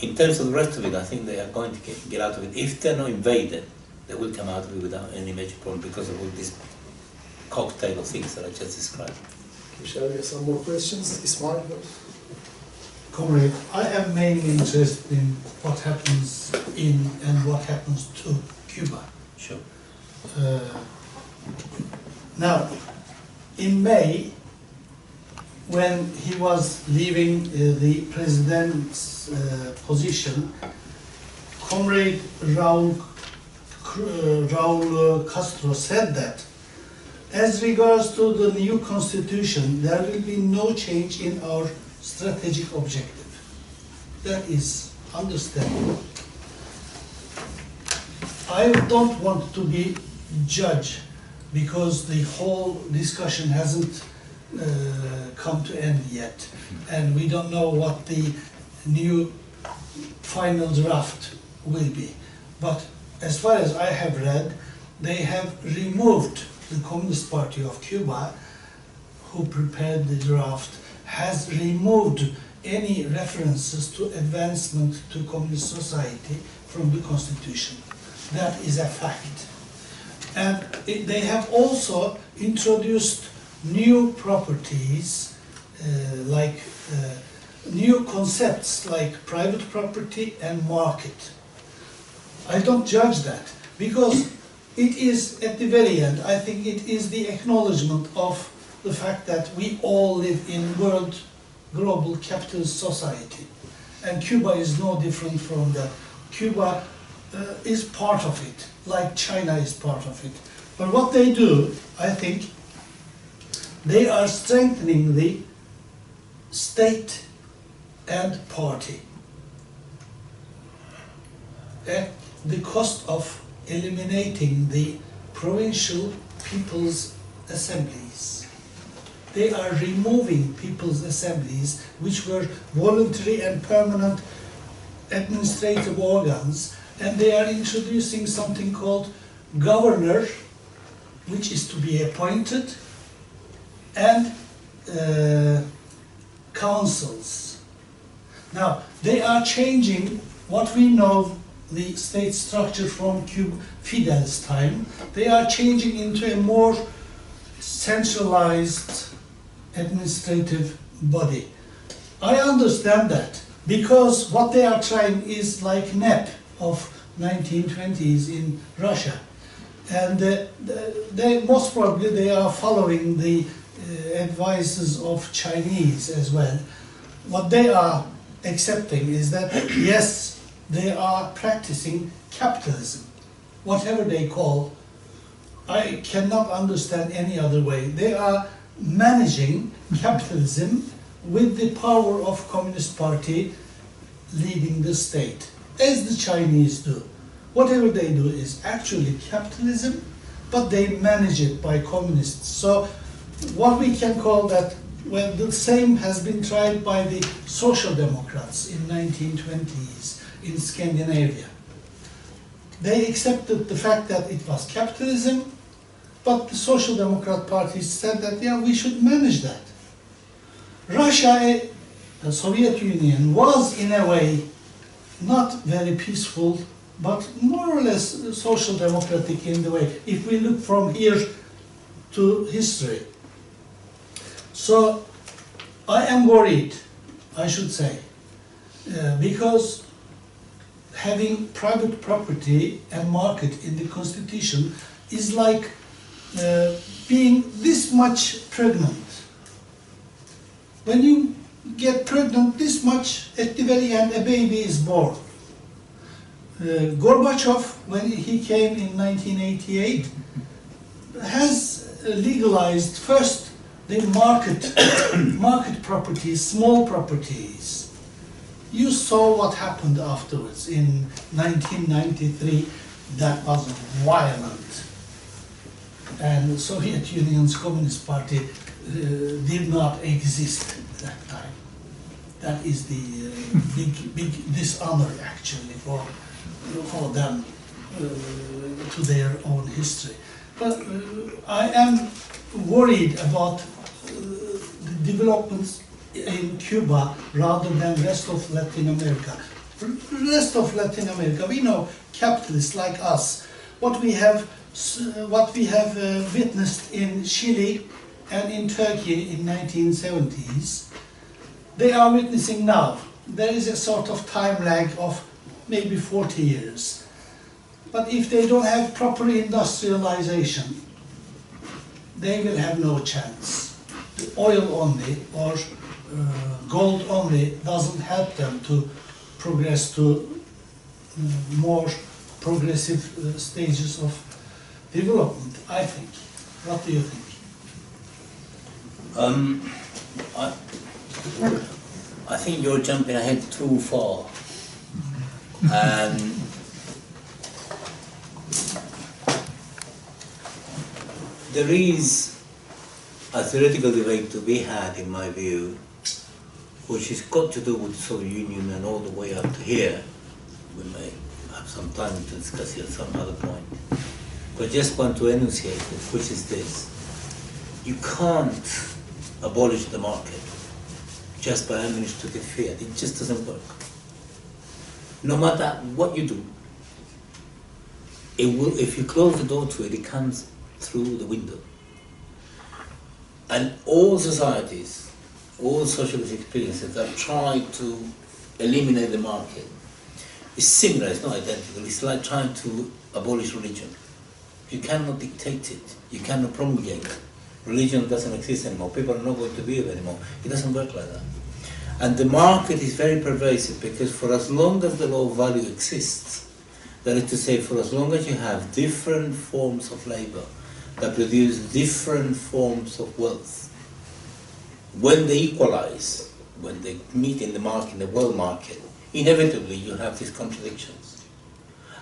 S2: In terms of the rest of it, I think they are going to get out of it. If they're not invaded, they will come out of it without any major problem because of all this cocktail of things that I just described.
S7: Shall we have some more questions? Ismail?
S9: Comrade, I am mainly interested in what happens in and what happens to Cuba.
S2: Sure.
S9: Now, in May, when he was leaving the president's position, Comrade Raul Castro said that as regards to the new constitution, there will be no change in our strategic objective. That is understandable. I don't want to be judge because the whole discussion hasn't come to end yet, and we don't know what the new final draft will be. But as far as I have read, they have removed the Communist Party of Cuba, who prepared the draft, has removed any references to advancement to communist society from the constitution. That is a fact. And they have also introduced new properties new concepts like private property and market. I don't judge that, because it is, at the very end, I think it is the acknowledgement of the fact that we all live in global capitalist society. And Cuba is no different from that. Cuba is part of it, like China is part of it. But what they do, I think, they are strengthening the state and party at the cost of eliminating the provincial people's assemblies. They are removing people's assemblies, which were voluntary and permanent administrative organs, and they are introducing something called governor, which is to be appointed, and councils. Now, they are changing what we know the state structure from Fidel's time. They are changing into a more centralized administrative body. I understand that, because what they are trying is like NEP of 1920s in Russia. And they most probably they are following the advices of Chinese as well. What they are accepting is that, yes, they are practicing capitalism, whatever they call. I cannot understand any other way. They are managing capitalism with the power of Communist Party leading the state, as the Chinese do. Whatever they do is actually capitalism, but they manage it by communists. So what we can call that, well, the same has been tried by the Social Democrats in 1920s in Scandinavia. They accepted the fact that it was capitalism, but the Social Democrat Party said that, yeah, we should manage that. Russia, the Soviet Union, was in a way not very peaceful, but more or less social democratic in the way, if we look from here to history. So I am worried, I should say, because having private property and market in the constitution is like being this much pregnant. When you get pregnant this much, at the very end a baby is born. Gorbachev, when he came in 1988, has legalized first the market properties, small properties. You saw what happened afterwards in 1993. That was violent. And the Soviet Union's Communist Party did not exist at that time. That is the big dishonor actually for them to their own history. But I am worried about the developments in Cuba rather than rest of Latin America. Rest of Latin America, we know capitalists like us. What we have witnessed in Chile and in Turkey in 1970s, they are witnessing now. There is a sort of time lag of maybe 40 years. But if they don't have proper industrialization, they will have no chance. The oil only or gold only doesn't help them to progress to more progressive stages of development, I think. What do you think?
S2: I think you're jumping ahead too far. There is a theoretical debate to be had, in my view, which has got to do with the Soviet Union and all the way up to here. We may have some time to discuss it at some other point. But I just want to enunciate it, which is this. You can't abolish the market just by administrative fiat. It just doesn't work. No matter what you do, it will, if you close the door to it, it comes through the window. And all societies, all socialist experiences that try to eliminate the market. It's similar, it's not identical. It's like trying to abolish religion. You cannot dictate it. You cannot promulgate it. Religion doesn't exist anymore. People are not going to believe anymore. It doesn't work like that. And the market is very pervasive because for as long as the law of value exists, that is to say, for as long as you have different forms of labor that produce different forms of wealth, when they equalize, when they meet in the market, in the world market, inevitably you have these contradictions.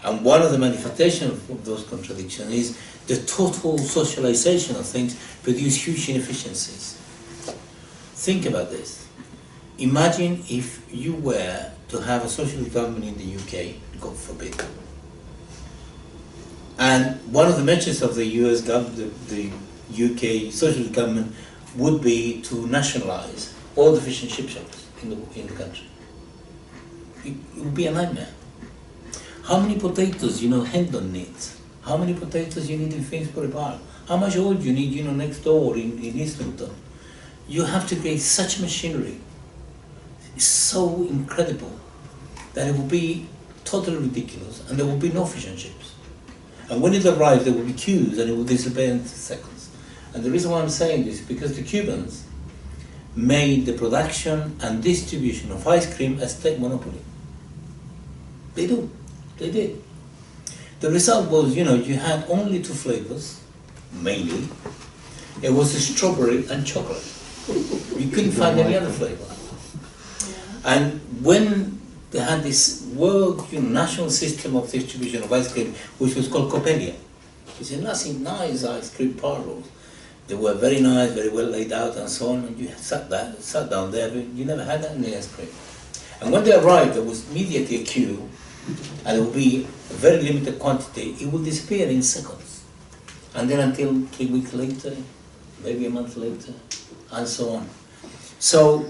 S2: And one of the manifestations of those contradictions is the total socialization of things produce huge inefficiencies. Think about this. Imagine if you were to have a socialist government in the UK, God forbid. And one of the measures of the US government, the UK socialist government, would be to nationalize all the fish and chip shops in the country. It would be a nightmare. How many potatoes, Hendon needs? How many potatoes you need in Finsbury Park? How much oil do you need, next door in Islington? You have to create such machinery. It's so incredible that it will be totally ridiculous, and there will be no fish and chips. And when it arrives, there will be queues, and it will disappear in seconds. And the reason why I'm saying this is because the Cubans made the production and distribution of ice cream a state monopoly. They do. They did. The result was, you had only two flavors, mainly. It was the strawberry and chocolate. You couldn't find any other flavor. And when they had this world, national system of distribution of ice cream, which was called Coppelia. It's a nice ice cream parlors. They were very nice, very well laid out and so on, and you sat down there, but you never had any ice cream. And when they arrived, there was immediately a queue, and it would be a very limited quantity. It would disappear in seconds. And then until 3 weeks later, maybe a month later, and so on. So,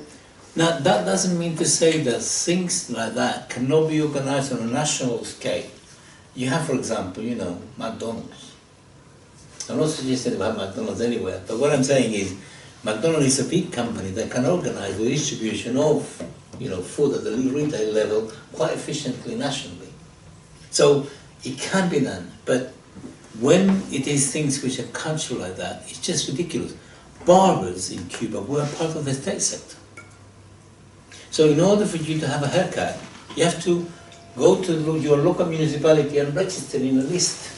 S2: now that doesn't mean to say that things like that cannot be organized on a national scale. You have, for example, McDonald's. I'm not suggesting about McDonald's anywhere, but what I'm saying is McDonald's is a big company that can organize the distribution of food at the retail level quite efficiently nationally. So it can be done, but when it is things which are cultural like that, it's just ridiculous. Barbers in Cuba were part of the state sector. So in order for you to have a haircut, you have to go to your local municipality and register in a list.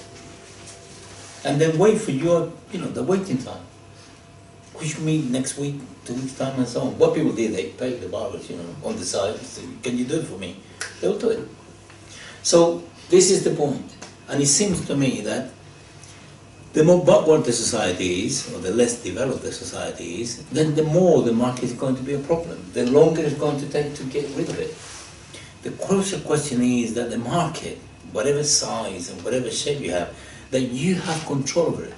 S2: And then wait for your, the waiting time. Could you meet next week, 2 weeks time, and so on? What people did, they paid the barbers, on the side, say, can you do it for me? They'll do it. So this is the point. And it seems to me that the more backward the society is, or the less developed the society is, then the more the market is going to be a problem. The longer it's going to take to get rid of it. The crucial question is that the market, whatever size and whatever shape you have, that you have control over it.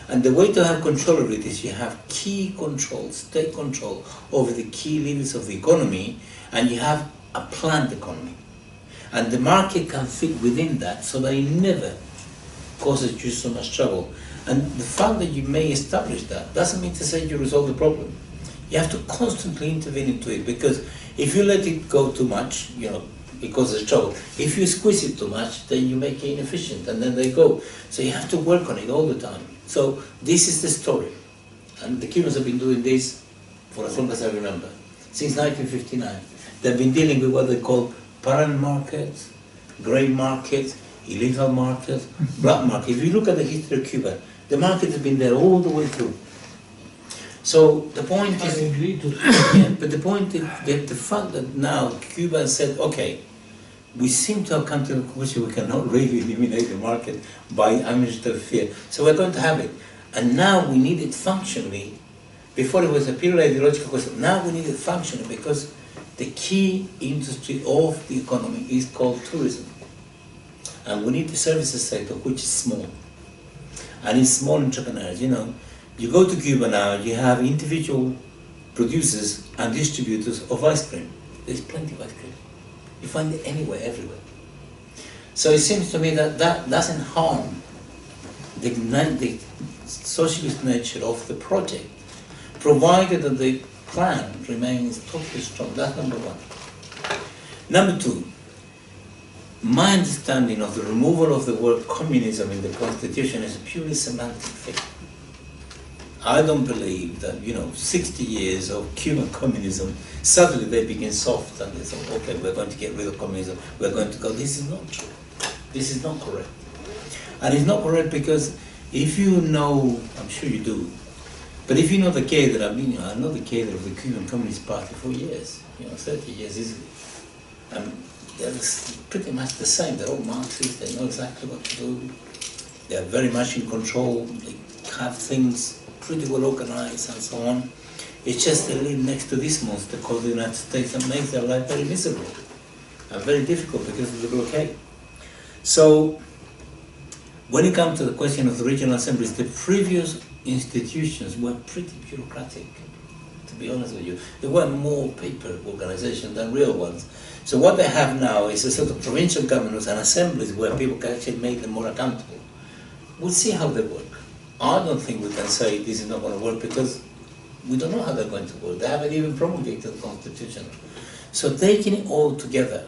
S2: And the way to have control over it is you have key control, state control over the key levers of the economy, and you have a planned economy. And the market can fit within that so that it never causes you so much trouble. And the fact that you may establish that doesn't mean to say you resolve the problem. You have to constantly intervene into it, because if you let it go too much, it causes trouble. If you squeeze it too much, then you make it inefficient, and then they go. So you have to work on it all the time. So this is the story. And the Cubans have been doing this for as long as I remember. Since 1959. They've been dealing with what they call parallel markets, grey markets, illegal markets, black market. If you look at the history of Cuba, the market has been there all the way through. So the point is, but the point is that the fact that now Cuba said, okay, we seem to have come to the conclusion we cannot really eliminate the market by administrative fear, so we're going to have it. And now we need it functionally. Before it was a purely ideological question, now we need it functionally, because the key industry of the economy is called tourism. And we need the services sector, which is small. And it's small entrepreneurs, You go to Cuba now, you have individual producers and distributors of ice cream. There's plenty of ice cream. You find it anywhere, everywhere. So it seems to me that that doesn't harm the socialist nature of the project, provided that the plan remains totally strong. That's number one. Number two, my understanding of the removal of the word communism in the Constitution is a purely semantic thing. I don't believe that, 60 years of Cuban communism, suddenly they begin soft and they say, okay, we're going to get rid of communism, we're going to go. This is not true. This is not correct. And it's not correct because if you know, I'm sure you do, but if you know the cadre, I know the cadre of the Cuban Communist Party for years, 30 years easily. They're pretty much the same. They're all Marxists, they know exactly what to do. They're very much in control, they have things pretty well organized and so on. It's just they live next to this monster called the United States and makes their life very miserable and very difficult because of the blockade. So, when it comes to the question of the regional assemblies, the previous institutions were pretty bureaucratic, to be honest with you. They were more paper organizations than real ones. So what they have now is a sort of provincial governments and assemblies where people can actually make them more accountable. We'll see how they work. I don't think we can say this is not going to work because we don't know how they're going to work. They haven't even promulgated the constitution. So taking it all together,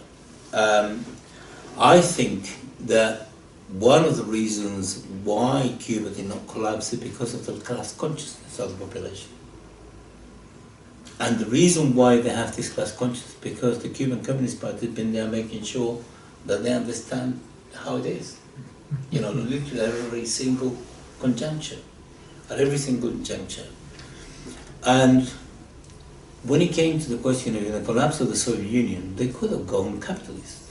S2: I think that one of the reasons why Cuba did not collapse is because of the class consciousness of the population. And the reason why they have this class consciousness is because the Cuban Communist Party has been there making sure that they understand how it is. Literally every single conjuncture, at every single juncture. And when it came to the question of the collapse of the Soviet Union, they could have gone capitalist.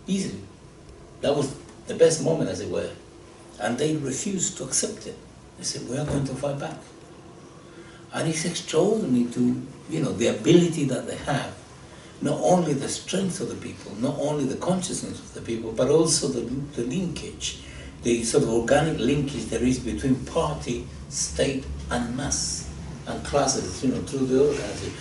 S2: Easily. That was the best moment, as it were. And they refused to accept it. They said, we are going to fight back. And it's extraordinary to, the ability that they have, not only the strength of the people, not only the consciousness of the people, but also the linkage, the sort of organic linkage there is between party, state, and mass, and classes, through the organization.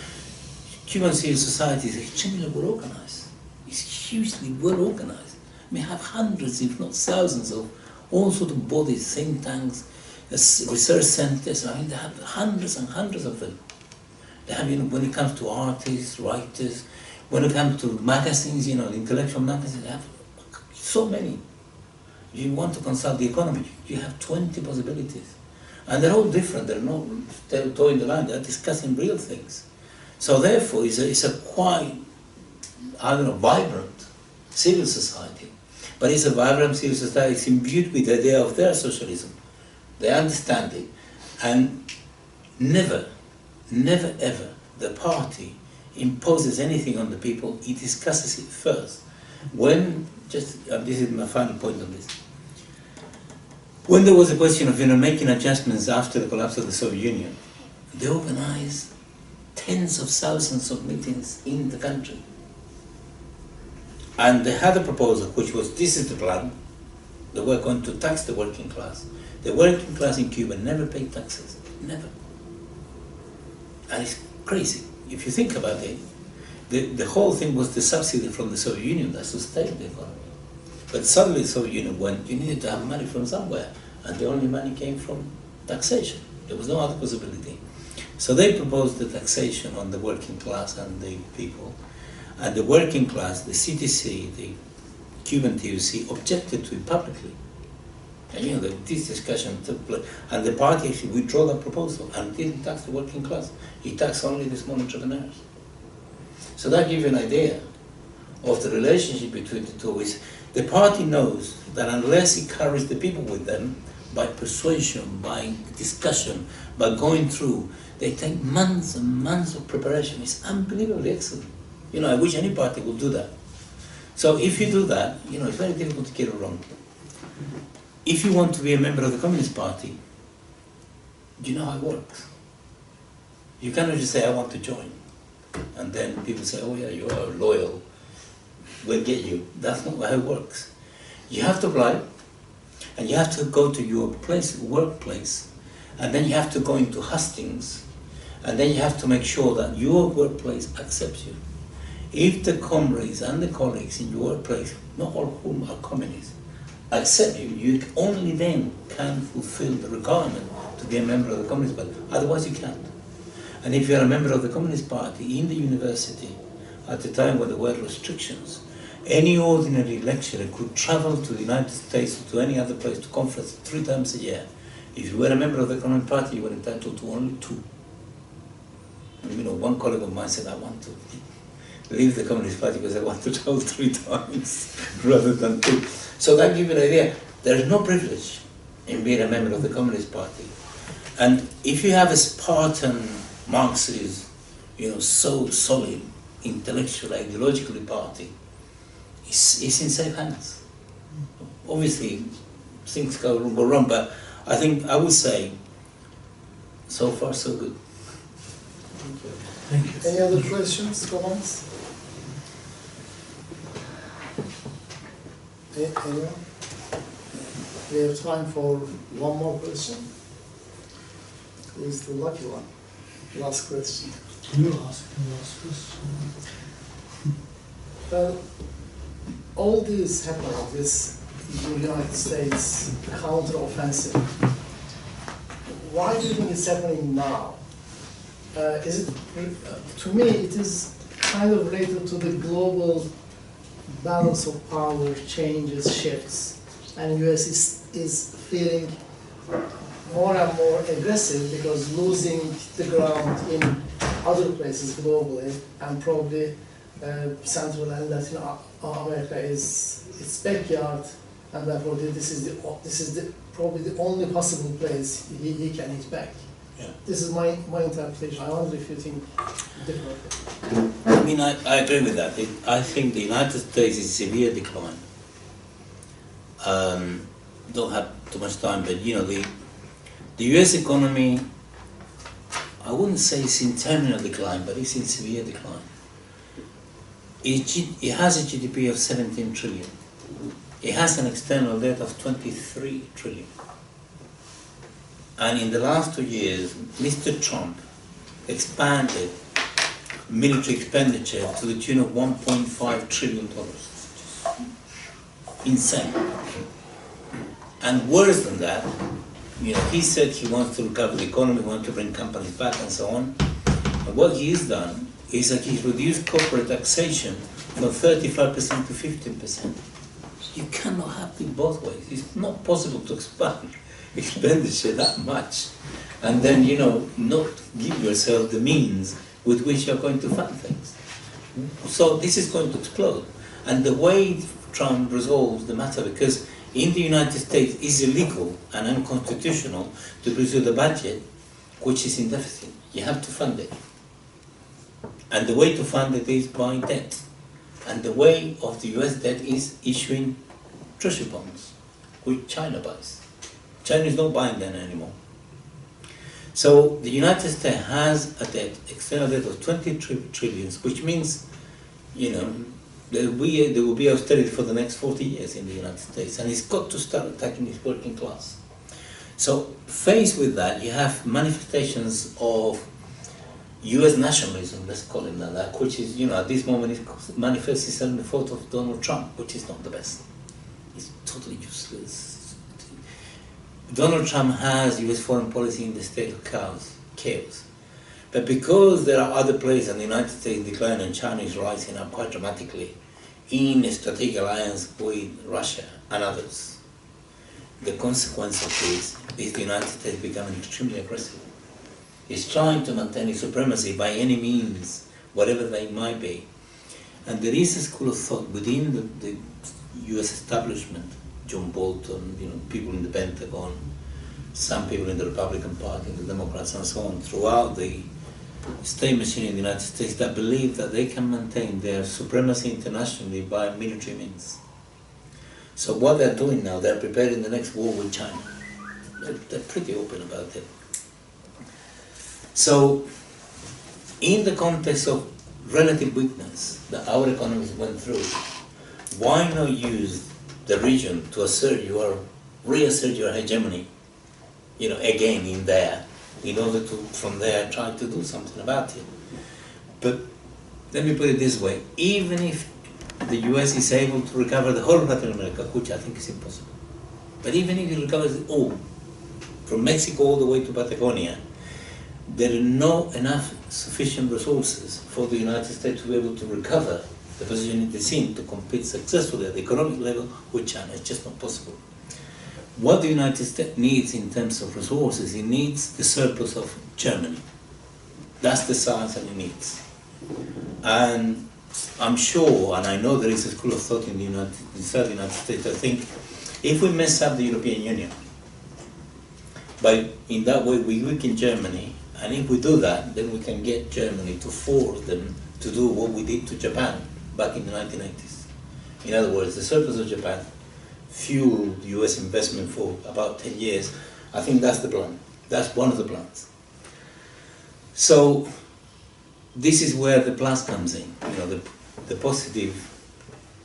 S2: Cuban civil society is extremely well organized. It's hugely well organized. We have hundreds, if not thousands, of all sorts of bodies, think tanks, research centers. They have hundreds and hundreds of them. They have, when it comes to artists, writers, when it comes to magazines, intellectual magazines, they have so many. You want to consult the economy, you have 20 possibilities. And they're all different, they're not towing the line, they're discussing real things. So therefore, it's a quite, vibrant civil society. But it's a vibrant civil society, it's imbued with the idea of their socialism. They understand it. And never ever the party imposes anything on the people, it discusses it first. This is my final point on this. When there was a question of making adjustments after the collapse of the Soviet Union, they organized tens of thousands of meetings in the country. And they had a proposal which was, this is the plan, they were going to tax the working class. The working class in Cuba never paid taxes, never. And it's crazy. If you think about it, the whole thing was the subsidy from the Soviet Union that sustained the economy. But suddenly the Soviet Union went, you needed to have money from somewhere, and the only money came from taxation. There was no other possibility. So they proposed the taxation on the working class and the people. And the working class, the CTC, the Cuban TUC, objected to it publicly. And this discussion took place. And the party actually withdrew that proposal and didn't tax the working class. It taxed only the small entrepreneurs. So that gives you an idea of the relationship between the two. Is the party knows that unless it carries the people with them, by persuasion, by discussion, by going through, they take months and months of preparation. It's unbelievably excellent. I wish any party would do that. So if you do that, it's very difficult to get it wrong. If you want to be a member of the Communist Party, you know how it works. You cannot just say, I want to join. And then people say, oh yeah, you are loyal, we'll get you. That's not how it works. You have to apply, and you have to go to your workplace, and then you have to go into hustings, and then you have to make sure that your workplace accepts you. If the comrades and the colleagues in your workplace, not all of whom are communists, accept you, you only then can fulfill the requirement to be a member of the Communist Party. Otherwise you can't. And if you're a member of the Communist Party in the university, at the time when there were restrictions, any ordinary lecturer could travel to the United States or to any other place to conference 3 times a year. If you were a member of the Communist Party, you were entitled to only 2. You know, one colleague of mine said, I want to leave the Communist Party because I want to travel 3 times rather than 2. So that gives you an idea. There is no privilege in being a member of the Communist Party. And if you have a Spartan Marxist, you know, so solid, intellectual, ideologically party, it's in safe hands. Obviously, things go wrong, but I think I would say, so far so good.
S1: Thank you. Any other questions, comments? Anyone? We have time for one more question. Who is the lucky one? Last question.
S9: You ask the last question.
S1: Well, all this happening, this United States counter-offensive, why do you think it's happening now? To me, it is kind of related to the global balance of power changes, shifts, and US is feeling more and more aggressive because losing the ground in other places globally, and probably Central and Latin America is its backyard, and therefore this is probably the only possible place he can hit back.
S2: Yeah.
S1: This is my interpretation. I wonder if you think differently.
S2: I mean, I agree with that. I think the United States is in severe decline. Don't have too much time, but you know, the US economy, I wouldn't say it's in terminal decline, but it's in severe decline. It has a GDP of 17 trillion. It has an external debt of 23 trillion. And in the last 2 years, Mr. Trump expanded military expenditure to the tune of $1.5 trillion. Insane. And worse than that, you know, he said he wants to recover the economy, wants to bring companies back and so on. But what he's done is that he's reduced corporate taxation from 35% to 15%. You cannot have it both ways. It's not possible to expand expenditure that much and then, you know, not give yourself the means with which you're going to fund things. So this is going to explode. And the way Trump resolves the matter, because in the United States it's illegal and unconstitutional to pursue the budget which is in deficit. You have to fund it. And the way to fund it is by debt. And the way of the US debt is issuing treasury bonds, which China buys. China is not buying them anymore. So the United States has a debt, external debt of 23 trillions, which means, you know, there will be austerity for the next 40 years in the United States, and it's got to start attacking its working class. So faced with that, you have manifestations of US nationalism, let's call it that, which is, you know, at this moment it manifests itself in the photo of Donald Trump, which is not the best. It's totally useless. Donald Trump has US foreign policy in the state of chaos. But because there are other places and the United States decline and China is rising up quite dramatically in a strategic alliance with Russia and others, the consequence of this is the United States becoming extremely aggressive. It's trying to maintain its supremacy by any means, whatever they might be. And there is a school of thought within the US establishment, John Bolton, you know, people in the Pentagon, some people in the Republican Party, the Democrats and so on, throughout the state machine in the United States, that believe that they can maintain their supremacy internationally by military means. So what they're doing now, they're preparing the next war with China. They're pretty open about it. So, in the context of relative weakness that our economies went through, why not use the region to reassert your hegemony, you know, again in there, in order to, from there, try to do something about it. But let me put it this way, even if the US is able to recover the whole of Latin America, which I think is impossible, but even if it recovers it all, from Mexico all the way to Patagonia, there are not enough sufficient resources for the United States to be able to recover the position it is in to compete successfully at the economic level with China. It's just not possible. What the United States needs in terms of resources, it needs the surplus of Germany. That's the size that it needs. And I'm sure, and I know there is a school of thought in the United States, I think if we mess up the European Union, in that way we weaken Germany, and if we do that, then we can get Germany to force them to do what we did to Japan back in the 1980s. In other words, the surplus of Japan fueled US investment for about 10 years. I think that's the plan. That's one of the plans. So this is where the plus comes in, you know, the positive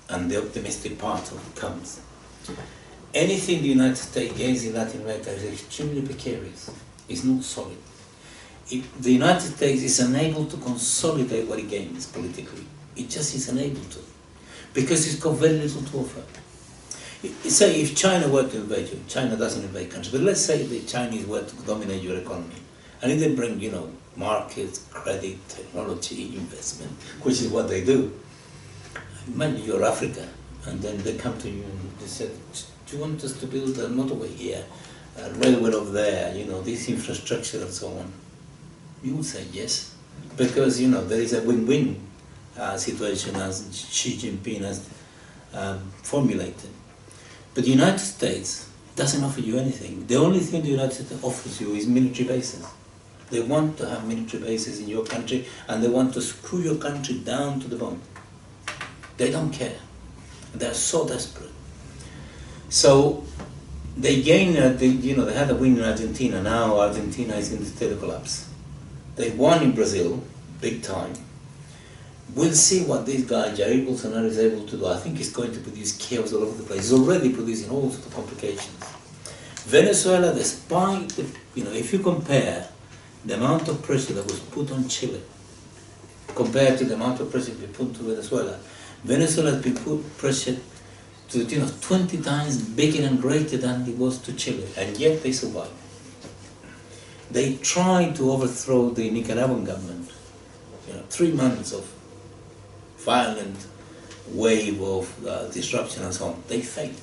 S2: and the optimistic part of it comes. Anything the United States gains in Latin America is extremely precarious. It's not solid. The United States is unable to consolidate what it gains politically. It just is unable to, because it's got very little to offer. Say if China were to invade you, China doesn't invade countries, but let's say the Chinese were to dominate your economy, and if they bring, you know, markets, credit, technology, investment, which is what they do. Imagine you're Africa, and then they come to you and they said, do you want us to build a motorway here, a railway over there, you know, this infrastructure and so on? You would say yes, because, you know, there is a win-win situation as Xi Jinping has formulated. But the United States doesn't offer you anything. The only thing the United States offers you is military bases. They want to have military bases in your country, and they want to screw your country down to the bone. They don't care. They're so desperate. So they gain, you know, they had a win in Argentina. Now Argentina is in the state of collapse. They won in Brazil, big time. We'll see what this guy, Jair Bolsonaro, is able to do. I think he's going to produce chaos all over the place. He's already producing all sorts of complications. Venezuela, despite, the, you know, if you compare the amount of pressure that was put on Chile compared to the amount of pressure that put to Venezuela, Venezuela has been put pressure to, you know, 20 times bigger and greater than it was to Chile, and yet they survived. They tried to overthrow the Nicaraguan government. You know, 3 months of violent wave of disruption and so on. They failed.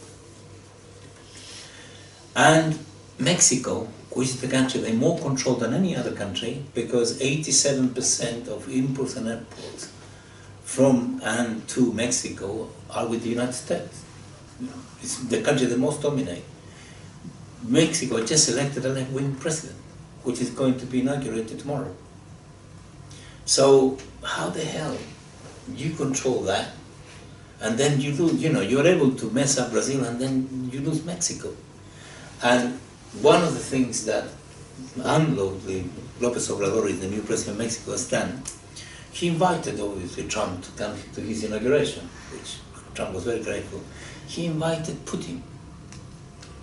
S2: And Mexico, which is the country they more control than any other country, because 87% of imports and exports from and to Mexico are with the United States. You know, it's the country that most dominate. Mexico just elected a left-wing president, which is going to be inaugurated tomorrow. So how the hell you control that, and then you lose, you know, you're able to mess up Brazil, and then you lose Mexico. And one of the things that unloadly López Obrador, is the new president of Mexico, has done, he invited obviously Trump to come to his inauguration, which Trump was very grateful. He invited Putin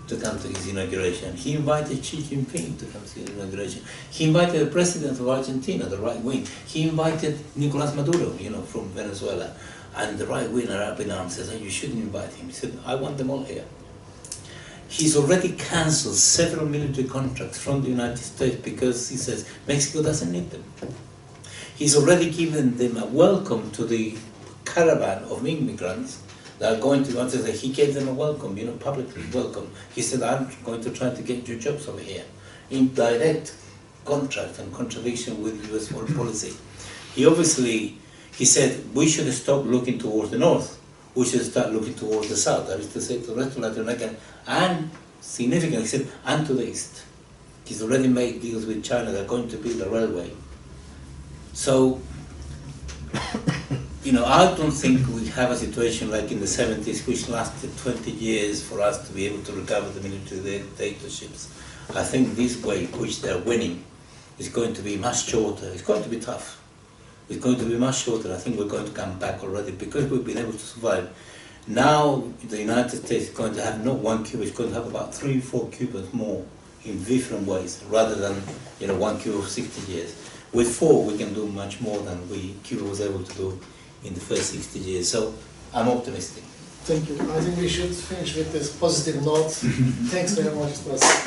S2: to come to his inauguration. He invited Xi Jinping to come to his inauguration. He invited the president of Argentina, the right wing. He invited Nicolás Maduro, you know, from Venezuela. And the right wing are up in arms, says, oh, you shouldn't invite him. He said, I want them all here. He's already cancelled several military contracts from the United States because he says Mexico doesn't need them. He's already given them a welcome to the caravan of immigrants that are going to, he gave them a welcome, you know, publicly welcome. He said, I'm going to try to get you jobs over here, in direct contract and contradiction with US foreign policy. He said, we should stop looking towards the north. We should start looking towards the south, that is to say, to the rest of Latin America, and significantly, he said, and to the east. He's already made deals with China that are going to build a railway. So, you know, I don't think we have a situation like in the 70s, which lasted 20 years for us to be able to recover the military dictatorships. I think this way, which they're winning, is going to be much shorter. It's going to be tough. It's going to be much shorter. I think we're going to come back already because we've been able to survive. Now the United States is going to have not one Cuba, it's going to have about 3 or 4 Cubas more in different ways, rather than, you know, one Cuba of 60 years. With 4 we can do much more than Cuba was able to do in the first 60 years. So I'm optimistic.
S1: Thank you. I think we should finish with this positive note. Thanks very much, Professor.